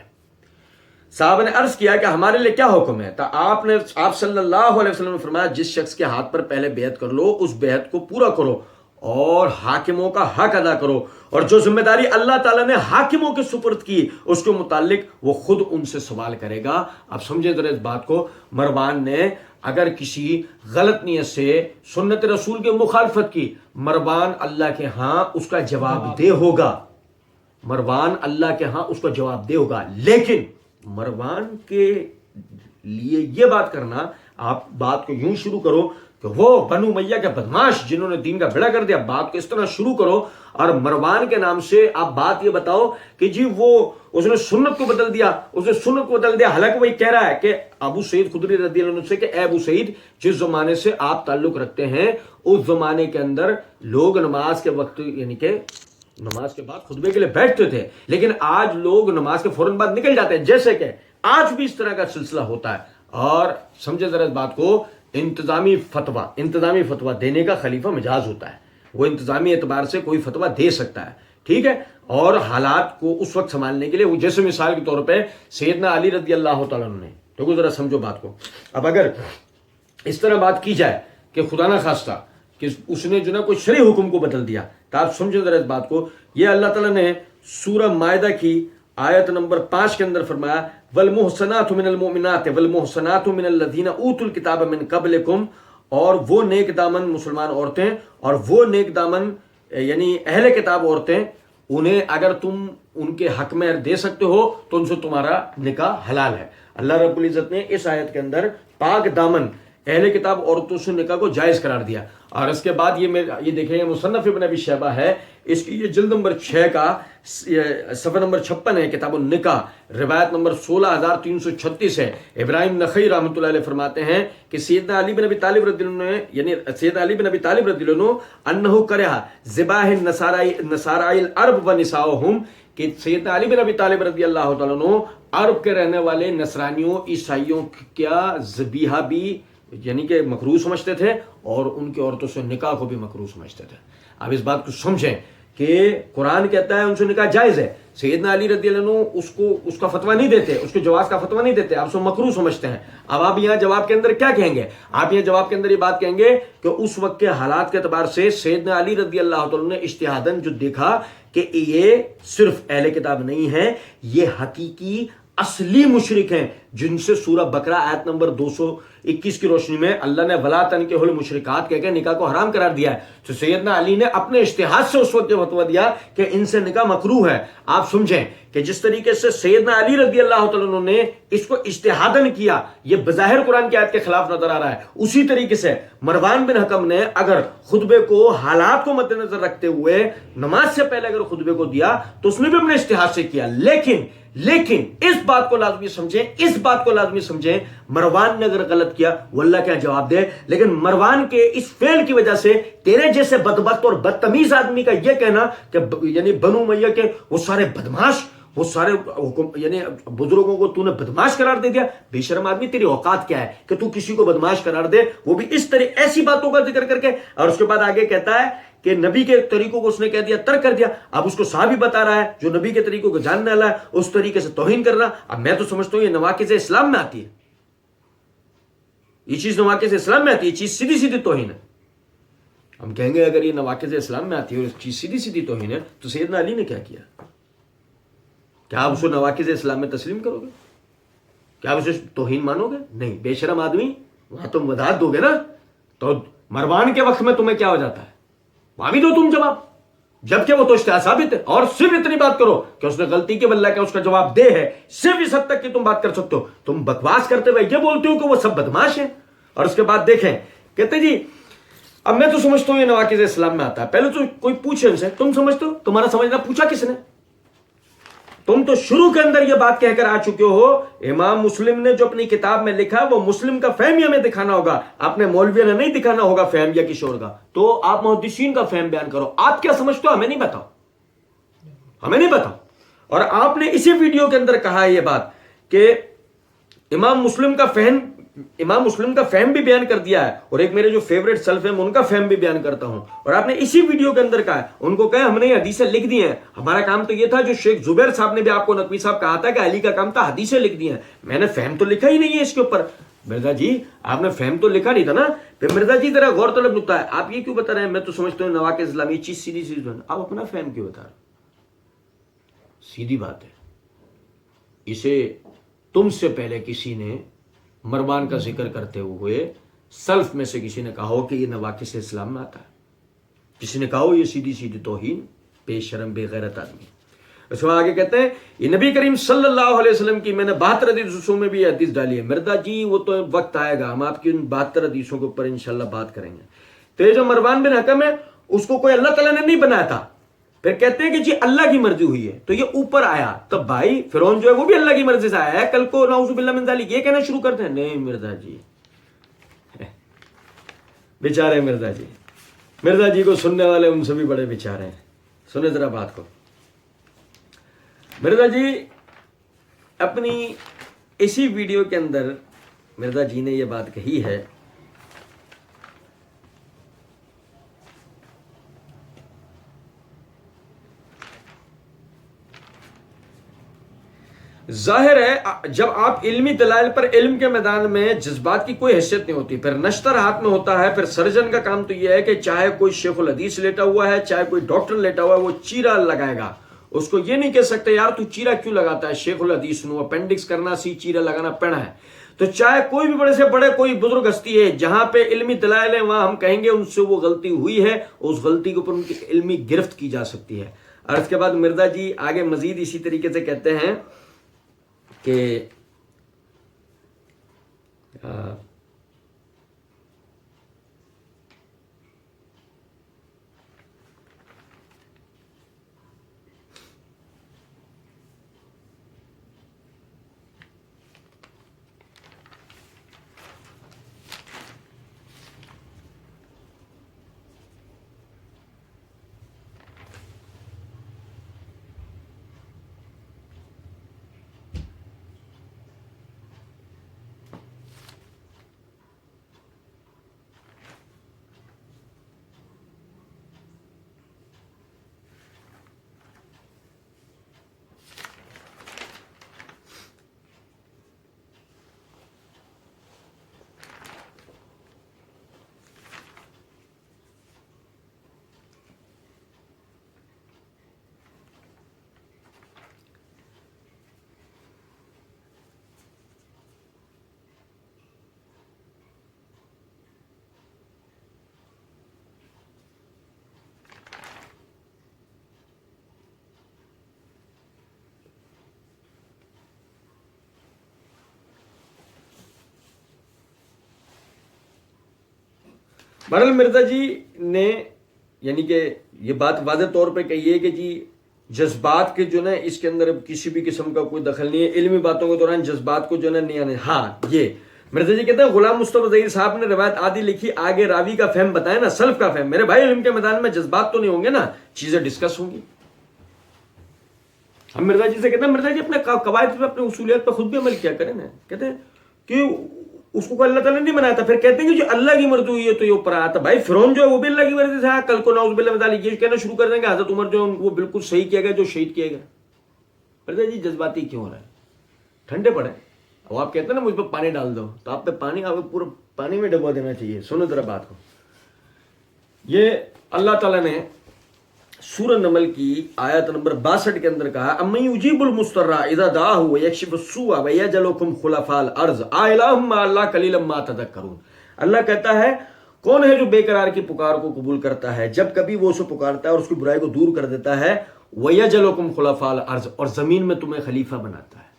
صحابہ نے عرض کیا کہ ہمارے لیے کیا حکم ہے؟ تو آپ صلی اللہ علیہ وسلم نے فرمایا جس شخص کے ہاتھ پر پہلے بیعت کر لو اس بیعت کو پورا کرو اور حاکموں کا حق ادا کرو, اور جو ذمہ داری اللہ تعالیٰ نے حاکموں کے سپرد کی اس کے متعلق وہ خود ان سے سوال کرے گا. اب سمجھے ذرا اس بات کو. مروان نے اگر کسی غلط نیت سے سنت رسول کی مخالفت کی, مروان اللہ کے ہاں اس کا جواب دہ ہوگا, مروان اللہ کے ہاں اس کا جواب دہ ہوگا. لیکن مروان کے لیے یہ بات کرنا, آپ بات کو یوں شروع کرو کہ وہ بنو امیہ کے بدماش جنہوں نے دین کا بیڑا کر دیا, بات کو اس طرح شروع کرو اور مروان کے نام سے آپ بات یہ بتاؤ کہ جی اس نے سنت کو بدل دیا, حالانکہ وہی کہہ رہا ہے کہ ابو سعید خدری رضی اللہ عنہ سے کہ اے ابو سعید جس زمانے سے آپ تعلق رکھتے ہیں اس زمانے کے اندر لوگ نماز کے وقت یعنی کہ نماز کے بعد خطبے کے لیے بیٹھتے تھے, لیکن آج لوگ نماز کے فوراً بعد نکل جاتے ہیں, جیسے کہ آج بھی اس طرح کا سلسلہ ہوتا ہے. اور سمجھے ذرا اس بات کو, انتظامی فتویٰ دینے کا خلیفہ مجاز ہوتا ہے, وہ انتظامی اعتبار سے کوئی فتویٰ دے سکتا ہے, ٹھیک ہے, اور حالات کو اس وقت سنبھالنے کے لیے وہ جیسے مثال کے طور پہ سیدنا علی رضی اللہ تعالیٰ عنہ نے, تو ذرا سمجھو بات کو. اب اگر اس طرح بات کی جائے کہ خدا نہ خواستہ کہ اس نے جو نا کوئی شرعی حکم کو بدل دیا, تو آپ سمجھو ذرا اس بات کو. یہ اللہ تعالیٰ نے سورہ مائدہ کی آیت نمبر 5 کے اندر فرمایا والمحصنات من المؤمنات والمحصنات من الذین اوتوا الکتاب من قبلکم, اور وہ نیک دامن مسلمان عورتیں اور وہ نیک دامن یعنی اہل کتاب عورتیں, انہیں اگر تم ان کے حق میں دے سکتے ہو تو ان سے تمہارا نکاح حلال ہے. اللہ رب العزت نے اس آیت کے اندر پاک دامن اہل کتاب عورتوں سے نکاح کو جائز قرار دیا. اور اس کے بعد یہ دیکھیں یہ مصنف ابن ابی شیبہ ہے, اس کی یہ جلد نمبر 6 کا صفحہ نمبر 56 ہے, کتاب النکاح, روایت نمبر 16336 ہے. ابراہیم نخعی رحمۃ اللہ علیہ فرماتے ہیں کہ سیدنا علی بن ابی طالب رضی اللہ عنہ یعنی سیدنا علی بن ابی طالب رضی اللہ عنہ انہ کرہ ذبائح النصارى العرب ونساؤہم, کہ سیدنا علی بن ابی طالب رضی اللہ تعالیٰ عنہ عرب کے رہنے والے نصرانیوں عیسائیوں کیا ذبیحہ بھی یعنی کہ مکروہ سمجھتے تھے اور ان کی عورتوں سے نکاح کو بھی مکروہ سمجھتے تھے. اب اس بات کو سمجھیں کہ قرآن کہتا ہے ان سے نکاح جائز ہے, سیدنا علی رضی اللہ عنہ اس کا فتویٰ نہیں دیتے, اس کے جواز کا فتویٰ نہیں دیتے, آپ اس کو مکروہ سمجھتے ہیں. اب آپ یہاں جواب کے اندر کیا کہیں گے؟ آپ یہاں جواب کے اندر یہ بات کہیں گے کہ اس وقت کے حالات کے اعتبار سے سیدنا علی رضی اللہ تعالیٰ نے اجتہاداً جو دیکھا کہ یہ صرف اہل کتاب نہیں ہے, یہ حقیقی اصلی مشرک ہیں جن سے سورہ بقرہ آیت نمبر 221 کی روشنی میں اللہ نے ولا تنکحوا المشرکات کہہ کے نکاح کو حرام قرار دیا ہے. تو سیدنا علی نے اپنے اجتہاد سے اس وقت یہ فتویٰ دیا کہ ان سے نکاح مکروہ ہے. آپ سمجھیں کہ جس طریقے سے سیدنا علی رضی اللہ تعالیٰ عنہ نے اس کو اجتہاداً کیا, یہ بظاہر قرآن کی آیت کے خلاف نظر آ رہا ہے, اسی طریقے سے مروان بن حکم نے اگر خطبے کو حالات کو مد نظر رکھتے ہوئے نماز سے پہلے اگر خطبے کو دیا تو اس نے بھی اپنے اجتہاد سے کیا. لیکن اس بات کو لازمی سمجھیں, مروان نے اگر غلط کیا وہ اللہ کیا جواب دے, لیکن مروان کے اس فعل کی وجہ سے تیرے جیسے بدبخت اور بدتمیز آدمی کا یہ کہنا کہ یعنی بنو امیہ کے وہ سارے بدماش, وہ سارے یعنی بزرگوں کو تو نے بدماش قرار دے دیا. بے شرم آدمی, تیری اوقات کیا ہے کہ تو کسی کو بدماش قرار دے, وہ بھی اس طرح ایسی باتوں کا ذکر کر کے. اور اس کے بعد آگے کہتا ہے کہ نبی کے طریقوں کو اس نے کہہ دیا, ترک کر دیا. اب اس کو صحابی بتا رہا ہے جو نبی کے طریقوں کو جاننے والا ہے, اس طریقے سے توہین کرنا. اب میں تو سمجھتا ہوں یہ نواقض اسلام میں آتی ہے, یہ چیز نواقض اسلام میں آتی ہے, یہ چیز سیدھی توہین ہے. ہم کہیں گے اگر یہ نواقض اسلام میں آتی ہے اور چیز سیدھی توہین ہے تو سیدنا علی نے کیا کیا؟ کیا آپ اسے نواقض اسلام میں تسلیم کرو گے؟ کیا آپ اسے توہین مانو گے؟ نہیں. بے شرم آدمی, وہاں تم وضاحت دو گے نا, تو مروان کے وقت میں تمہیں کیا ہو جاتا ہے وہاں بھی دو تم جواب, جبکہ وہ تو اجتہاد ثابت ہے. اور صرف اتنی بات کرو کہ اس نے غلطی کی واللہ کہ اس کا جواب دے ہے, صرف اس حد تک کہ تم بات کر سکتے ہو. تم بکواس کرتے ہوئے یہ بولتے ہو کہ وہ سب بدماش ہیں. اور اس کے بعد دیکھیں کہتے جی اب میں تو سمجھتا ہوں یہ نواقض اسلام میں آتا ہے. پہلے تو کوئی پوچھے ان سے, تم سمجھتے ہو؟ تمہارا سمجھنا پوچھا کس نے؟ تم تو شروع کے اندر یہ بات کہہ کر آ چکے ہو. امام مسلم نے جو اپنی کتاب میں لکھا وہ مسلم کا فہم ہمیں دکھانا ہوگا, آپ نے مولویوں نے نہیں دکھانا ہوگا فہم یا کشور کا. تو آپ محدثین کا فہم بیان کرو, آپ کیا سمجھتے ہو ہمیں نہیں بتاؤ, ہمیں نہیں بتاؤ. اور آپ نے اسی ویڈیو کے اندر کہا ہے یہ بات کہ امام مسلم کا فہم بھی بیان کر دیا ہے, اور ایک میرے جو فیوریٹ سلف ہیں ان کا فہم بھی بیان کرتا ہوں. اور آپ نے اسی ویڈیو کے اندر کہا ہے, ان کو کہا ہم نے یہ حدیثیں لکھ دی ہیں, ہمارا کام تو یہ تھا جو شیخ زبیر صاحب نے بھی آپ کو نقوی صاحب کہا تھا کہ علی کا کام تھا حدیثیں لکھ دی ہیں, میں نے فہم تو لکھا ہی نہیں ہے اس کے اوپر. مرزا جی آپ نے فہم تو لکھا نہیں تھا نا. پھر مرزا جی ذرا غور طلب نکتا ہے, آپ یہ کیوں بتا رہے ہیں میں تو سمجھتا ہوں نواقض اسلام یہ چیز سیدھی آپ اپنا فہم کیوں بتا رہے ہیں؟ سیدھی بات ہے, اسے تم سے پہلے کسی نے مروان کا ذکر کرتے ہوئے سلف میں سے کسی نے کہا ہو کہ یہ نواقض اسلام میں آتا ہے, کسی نے کہا ہو یہ سیدھی توہین, بے شرم بے غیرت آدمی. اس کے بعد آگے کہتے ہیں یہ نبی کریم صلی اللہ علیہ وسلم کی میں نے 72 حدیثوں میں بھی یہ حدیث ڈالی ہے. مرزا جی وہ تو وقت آئے گا, ہم آپ کی ان 72 حدیثوں کے اوپر انشاءاللہ بات کریں گے. تو یہ جو مروان بن حکم ہے اس کو کوئی اللہ تعالیٰ نے نہیں بنایا تھا. پھر کہتے ہیں کہ جی اللہ کی مرضی ہوئی ہے تو یہ اوپر آیا. تب بھائی فرعون جو ہے وہ بھی اللہ کی مرضی سے آیا ہے, کل کو نعوذ باللہ من ذالک یہ کہنا شروع کرتے ہیں نہیں مرزا جی, بیچارے مرزا جی کو سننے والے ان سے بھی بڑے بیچارے ہیں. سنیں ذرا بات کو. مرزا جی اپنی اسی ویڈیو کے اندر مرزا جی نے یہ بات کہی ہے ظاہر ہے جب آپ علمی دلائل پر علم کے میدان میں جذبات کی کوئی حیثیت نہیں ہوتی, پھر نشتر ہاتھ میں ہوتا ہے. پھر سرجن کا کام تو یہ ہے کہ چاہے کوئی شیخ الحدیث لیٹا ہوا ہے چاہے کوئی ڈاکٹر لیٹا ہوا ہے وہ چیرا لگائے گا. اس کو یہ نہیں کہہ سکتے یار تو چیرا کیوں لگاتا ہے, شیخ الحدیث نو اپینڈکس کرنا سی چیرا لگانا پڑا ہے. تو چاہے کوئی بھی بڑے سے بڑے کوئی بزرگ ہستی ہے, جہاں پہ علمی دلائل ہے وہاں ہم کہیں گے ان سے وہ غلطی ہوئی ہے, اس غلطی کے اوپر ان کی علمی گرفت کی جا سکتی ہے. اور اس کے بعد مرزا جی آگے مزید اسی طریقے سے کہتے ہیں کہ بہرحال مرزا جی نے یعنی کہ یہ بات واضح طور پہ کہی ہے کہ جی جذبات کے جو نا اس کے اندر کسی بھی قسم کا کوئی دخل نہیں ہے، علمی باتوں کے دوران جذبات کو جو نا نہیں آنے. ہاں یہ مرزا جی کہتے ہیں غلام مصطفیٰ ظہیر صاحب نے روایت آدھی لکھی، آگے راوی کا فہم بتائے نا، سلف کا فہم. میرے بھائی علم کے میدان میں جذبات تو نہیں ہوں گے نا، چیزیں ڈسکس ہوں گی. ہم مرزا جی سے کہتے ہیں مرزا جی اپنے قواعد پہ اپنے اصولیات پہ خود بھی عمل کیا کریں نا. کہتے ہیں کہ اس کو اللہ تعالیٰ نے نہیں بنایا تھا. پھر کہتے ہیں کہ جو اللہ کی مرضی ہوئی ہے تو یہ اوپر آیا تھا. بھائی فرعون جو ہے وہ بھی اللہ کی مرضی سے آیا. کل کو نعوذ باللہ من ذالک یہ کہنا شروع کر دیں گے حضرت عمر جو وہ بالکل صحیح کیا گیا جو شہید کیا گیا. مرزا جی جذباتی کیوں ہو رہا ہے؟ ٹھنڈے پڑے. اب آپ کہتے ہیں نا مجھ پہ پانی ڈال دو، تو آپ پہ پانی آپ پورا پانی میں ڈبوا دینا چاہیے. سنو ذرا بات کو. یہ اللہ تعالیٰ نے سورہ نمل کی آیت نمبر 62 کے اندر کہا امن یجیب المضطر اذا دعاہ ویکشف السوء ویجعلکم خلفاء الارض الہ مع اللہ قلیلا ما تذکرون. اللہ کہتا ہے کون ہے جو بے قرار کی پکار کو قبول کرتا ہے جب کبھی وہ اسے پکارتا ہے اور اس کی برائی کو دور کر دیتا ہے. ویجعلکم خلفاء الارض اور زمین میں تمہیں خلیفہ بناتا ہے.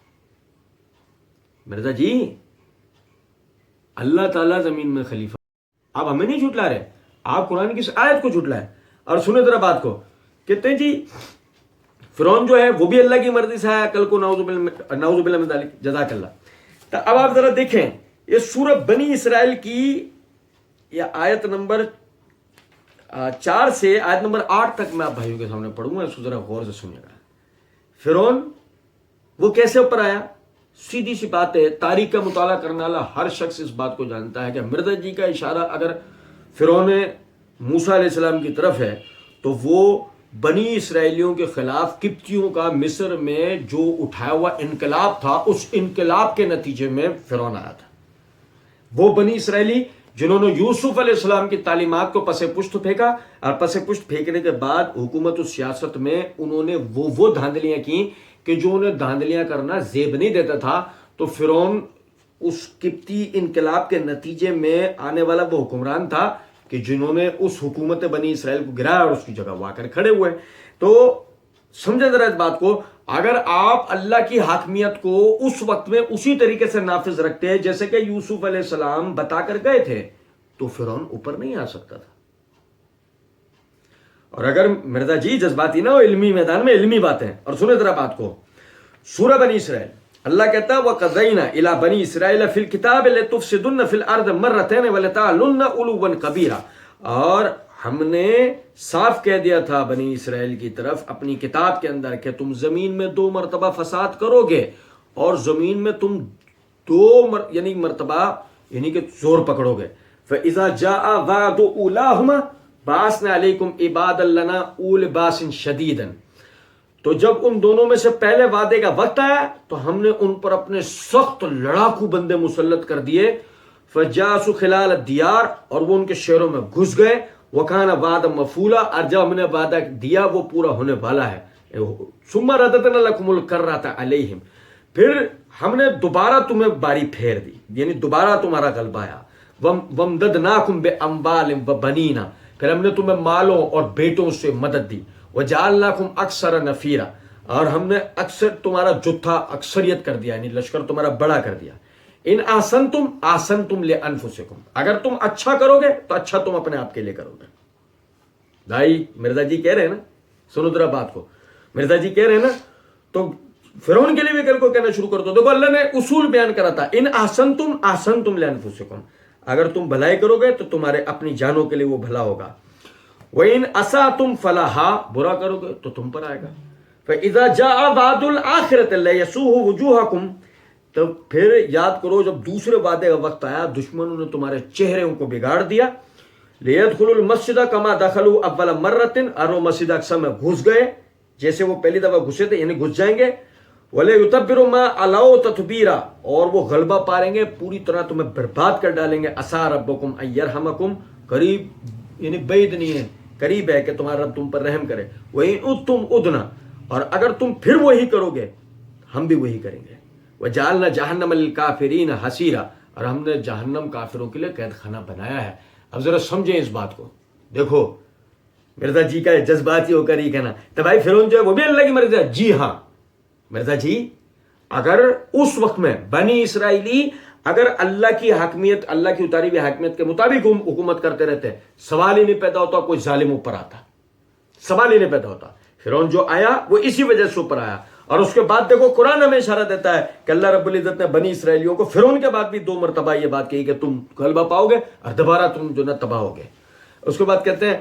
مرزا جی اللہ تعالیٰ زمین میں خلیفہ، آپ ہمیں نہیں جھٹلا رہے، آپ قرآن کی اس آیت کو جھٹلائیں. اور سنیں ذرا بات کو. کہتے ہیں جی فرعون جو ہے وہ بھی اللہ کی مرضی سے آیا، کل کو نعوذ باللہ من ذالک. جزاک اللہ. تو اب آپ ذرا دیکھیں یہ سورہ بنی اسرائیل کی یہ آیت نمبر 4 سے آیت نمبر 8 تک میں آپ بھائیوں کے سامنے پڑھوں گا، اس کو ذرا غور سے سنیے گا. فرعون وہ کیسے اوپر آیا؟ سیدھی سی بات ہے، تاریخ کا مطالعہ کرنے والا ہر شخص اس بات کو جانتا ہے کہ مرزا جی کا اشارہ اگر فرعون موسیٰ علیہ السلام کی طرف ہے تو وہ بنی اسرائیلیوں کے خلاف قبطیوں کا مصر میں جو اٹھایا ہوا انقلاب تھا، اس انقلاب کے نتیجے میں فرعون آیا تھا. وہ بنی اسرائیلی جنہوں نے یوسف علیہ السلام کی تعلیمات کو پس پشت پھینکا، اور پس پشت پھینکنے کے بعد حکومت و سیاست میں انہوں نے وہ دھاندلیاں کی کہ جو انہیں دھاندلیاں کرنا زیب نہیں دیتا تھا. تو فرعون اس قبطی انقلاب کے نتیجے میں آنے والا وہ حکمران تھا کہ جنہوں نے اس حکومت بنی اسرائیل کو گرایا اور اس کی جگہ وہ آ کر کھڑے ہوئے. تو سمجھیں ذرا اس بات کو، اگر آپ اللہ کی حاکمیت کو اس وقت میں اسی طریقے سے نافذ رکھتے ہیں جیسے کہ یوسف علیہ السلام بتا کر گئے تھے تو فرعون اوپر نہیں آ سکتا تھا. اور اگر مرزا جی جذباتی نہ ہو، علمی میدان میں علمی باتیں. اور سنیں ذرا بات کو. سورہ بنی اسرائیل اللہ کہتا ہے وَقَضَيْنَا إِلَىٰ بَنِي إِسْرَائِيلَ فِي الْكِتَابِ لَتُفْسِدُنَّ فِي الْأَرْضِ مَرَّتَيْنِ وَلَتَعْلُنَّ عُلُوًّا كَبِيرًا. اور ہم نے صاف کہہ دیا تھا بنی اسرائیل کی طرف اپنی کتاب کے اندر کہ تم زمین میں 2 مرتبہ فساد کرو گے، اور زمین میں تم 2 یعنی مرتبہ یعنی کہ زور پکڑو گے. فَإِذَا جَاءَ وَعْدُ أُولَاهُمَا بَعَثْنَا عَلَيْكُمْ عِبَادًا لَنَا أُولِي بَأْسٍ شَدِيدٍ. تو جب ان دونوں میں سے پہلے وعدے کا وقت آیا تو ہم نے ان پر اپنے سخت لڑاکو بندے مسلط کر دیے. فَجَاسُوا خِلَالَ الدِّيَارِ اور وہ ان کے شہروں میں گھس گئے. وَكَانَ وَعْدًا مَفْعُولًا اور جب ہم نے وعدہ دیا وہ پورا ہونے والا ہے. ثُمَّ رَدَدْنَا لَكُمُ الْكَرَّةَ عَلَيْهِمْ پھر ہم نے دوبارہ تمہیں باری پھیر دی، یعنی دوبارہ تمہارا غلبہ آیا. وَامْدَدْنَاكُمْ بِأَمْوَالٍ وَبَنِينَ پھر ہم نے تمہیں مالوں اور بیٹوں سے مدد دی. وَجَعَلْنَاكُمْ أَكْثَرَ نَفِيرًا اور ہم نے اکثر تمہارا جتھا اکثریت کر دیا، یعنی لشکر تمہارا بڑا کر دیا. ان احسنتم احسنتم لانفسکم اگر تم اچھا کرو گے تو اچھا تم اپنے آپ کے لیے کرو گے. بھائی مرزا جی کہہ رہے ہیں نا، سنو ذرا بات کو. مرزا جی کہہ رہے ہیں نا تو فرعون کے لیے بھی کل کو کہنا شروع کر دو. دیکھو اللہ نے اصول بیان کرا تھا ان احسنتم احسنتم لانفسکم اگر تم بھلائی کرو گے تو تمہارے اپنی جانوں کے لیے وہ بھلا ہوگا. وَإِنْ أَسَأْتُمْ فَلَهَا برا کرو گے تو تم پر آئے گا. فَإِذَا جَاءَ وَعْدُ الْآخِرَةِ لَيَسُوءُ وُجُوهَكُمْ تو پھر یاد کرو جب دوسرے وعدے کا وقت آیا دشمنوں نے تمہارے چہروں کو بگاڑ دیا. لِيَدْخُلُوا الْمَسْجِدَ كَمَا دَخَلُوا أَوَّلَ مَرَّةٍ اور وہ مسجد اقصی میں گھس گئے جیسے وہ پہلی دفعہ گھسے تھے، یعنی گھس جائیں گے. وَلَيُتَبِّرُوا مَا عَلَوْا تَتْبِيرًا اور وہ غلبہ پائیں گے، پوری طرح تمہیں برباد کر ڈالیں گے. عَسَىٰ رَبُّكُمْ أَن يَرْحَمَكُمْ قریب یعنی بعید نہیں ہے، قریب ہے کہ تمہارا رب تم پر رحم کرے. وَإِنْ عُدْتُمْ عُدْنَا اور اگر تم پھر وہی کرو گے ہم بھی وہی کریں گے. وَجَعَلْنَا جَهَنَّمَ لِلْكَافِرِينَ حَصِيرًا اور ہم نے جہنم کافروں کے لیے قید خانہ بنایا ہے. اب ذرا سمجھیں اس بات کو. دیکھو مرزا جی کا جذباتی ہو کر ہی کہنا تو بھائی فرعون جو ہے وہ بھی اللہ کی مرضی ہے. جی ہاں مرزا جی، اگر اس وقت میں بنی اسرائیلی اگر اللہ کی حاکمیت، اللہ کی اتاری ہوئی حاکمیت کے مطابق حکومت کرتے رہتے، سوال ہی نہیں پیدا ہوتا کوئی ظالم اوپر آتا، سوال ہی نہیں پیدا ہوتا۔ فرعون جو آیا وہ اسی وجہ سے اوپر آیا۔ اور اس کے بعد دیکھو قرآن ہمیں اشارہ دیتا ہے کہ اللہ رب العزت نے بنی اسرائیلیوں کو فرعون کے بعد بھی 2 مرتبہ یہ بات کہی کہ تم غلبہ پاؤ گے اور دوبارہ تم جو نا تباہ ہوگے۔ اس کے بعد کہتے ہیں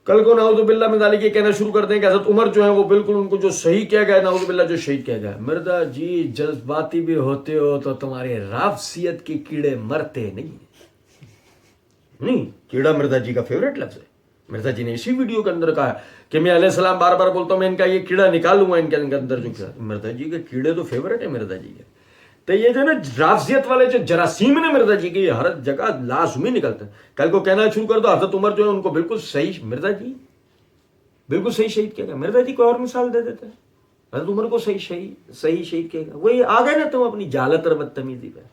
کل کو نعوذ باللہ من ذالک یہ کہنا شروع کر دیں کہ حضرت عمر جو ہے وہ بالکل ان کو جو صحیح کیا گیا، نعوذ باللہ جو شہید کیا گیا۔ مرزا جی جذباتی بھی ہوتے ہو تو تمہارے رافضیت کے کیڑے مرتے نہیں۔ کیڑا مرزا جی کا فیوریٹ لفظ ہے۔ مرزا جی نے اسی ویڈیو کے اندر کہا کہ میں علیہ السلام بار بار بولتا ہوں میں ان کا یہ کیڑا نکال لوں گا ان کے اندر جو کیڑا۔ مرزا جی کے کیڑے تو فیوریٹ ہے مرزا جی کے۔ تو یہ جو ہے نا رافضیت والے جو جراثیم نے مرزا جی کی ہر جگہ لازمی نکلتے ہیں۔ کل کو کہنا شروع کر دو حضرت عمر جو ہے ان کو بالکل صحیح، مرزا جی بالکل صحیح شہید کیا گیا۔ مرزا جی کو اور مثال دے دیتے ہیں، حضرت عمر کو صحیح شہید کیا گیا۔ وہی آ گئے نا تم اپنی جہالت اور بدتمیزی پہ،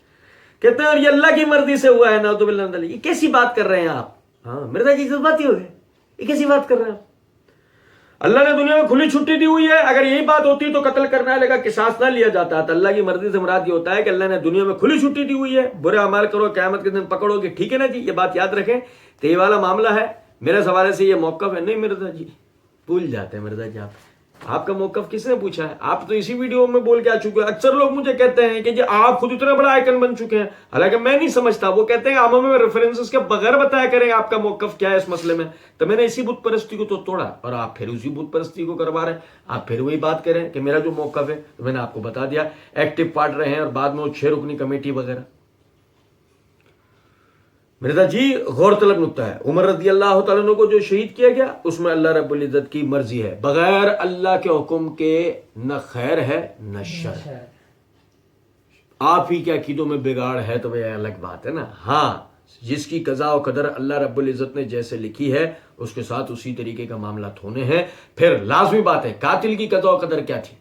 کہتے ہیں اور یہ اللہ کی مرضی سے ہوا ہے نعوذ باللہ من ذالک۔ یہ کیسی بات کر رہے ہیں آپ؟ ہاں مرزا جی جذباتی ہو گئے، یہ کیسی بات کر رہے ہیں آپ؟ اللہ نے دنیا میں کھلی چھٹی دی ہوئی ہے، اگر یہی بات ہوتی تو قتل کرنے والے کا قصاص نہ لیا جاتا۔ تو اللہ کی مرضی سے مراد یہ ہوتا ہے کہ اللہ نے دنیا میں کھلی چھٹی دی ہوئی ہے، برے اعمال کرو قیامت کے دن پکڑو گے، ٹھیک ہے نا جی، یہ بات یاد رکھیں۔ تو یہ والا معاملہ ہے، میرے حوالے سے یہ موقف ہے نہیں مرزا جی، بھول جاتے ہیں مرزا جی آپ کا موقف کس نے پوچھا ہے؟ آپ تو اسی ویڈیو میں بول کے آ چکے ہیں۔ اکثر لوگ مجھے کہتے ہیں کہ جی آپ خود اتنا بڑا آئیکن بن چکے ہیں، حالانکہ میں نہیں سمجھتا۔ وہ کہتے ہیں آپ ہمیں ریفرنسز کے بغیر بتایا کریں آپ کا موقف کیا ہے اس مسئلے میں۔ تو میں نے اسی بت پرستی کو تو توڑا اور آپ پھر اسی بت پرستی کو کروا رہے ہیں۔ آپ پھر وہی بات کریں کہ میرا جو موقف ہے تو میں نے آپ کو بتا دیا، ایکٹیو پارٹ رہے ہیں اور بعد میں وہ 6 رکنی کمیٹی وغیرہ۔ مرزا جی غور طلب نکتہ ہے، عمر رضی اللہ تعالیٰ عنہ کو جو شہید کیا گیا اس میں اللہ رب العزت کی مرضی ہے، بغیر اللہ کے حکم کے نہ خیر ہے نہ شر۔ آپ ہی کے عقیدوں میں بگاڑ ہے تو یہ الگ بات ہے نا۔ ہاں جس کی قضاء و قدر اللہ رب العزت نے جیسے لکھی ہے اس کے ساتھ اسی طریقے کا معاملات ہونے ہیں۔ پھر لازمی بات ہے قاتل کی قضاء و قدر کیا تھی؟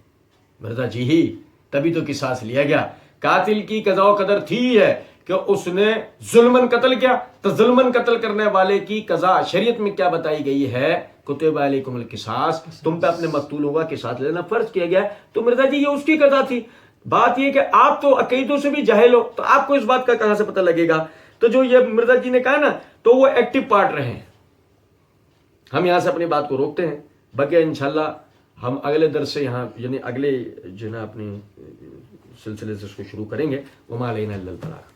مرزا جی ہی تبھی تو قصاص لیا گیا۔ قاتل کی قضاء و قدر تھی ہے کہ اس نے ظلمن قتل کیا، تو ظلمن قتل کرنے والے کی قضاء شریعت میں کیا بتائی گئی ہے؟ کتب علیکم القصاص، تم پہ اپنے مقتولوں کا قصاص لینا فرض کیا گیا ہے۔ تو مرزا جی یہ اس کی قضاء تھی۔ بات یہ کہ آپ تو عقیدوں سے بھی جاہل ہو تو آپ کو اس بات کا کہاں سے پتہ لگے گا؟ تو جو یہ مرزا جی نے کہا نا تو وہ ایکٹیو پارٹ رہے ہیں۔ ہم یہاں سے اپنی بات کو روکتے ہیں، بلکہ انشاءاللہ ہم اگلے درس سے یہاں یعنی اگلے جو ہے نا اپنی سلسلے سے اس کو شروع کریں گے۔ وما علینا الا البلاغ۔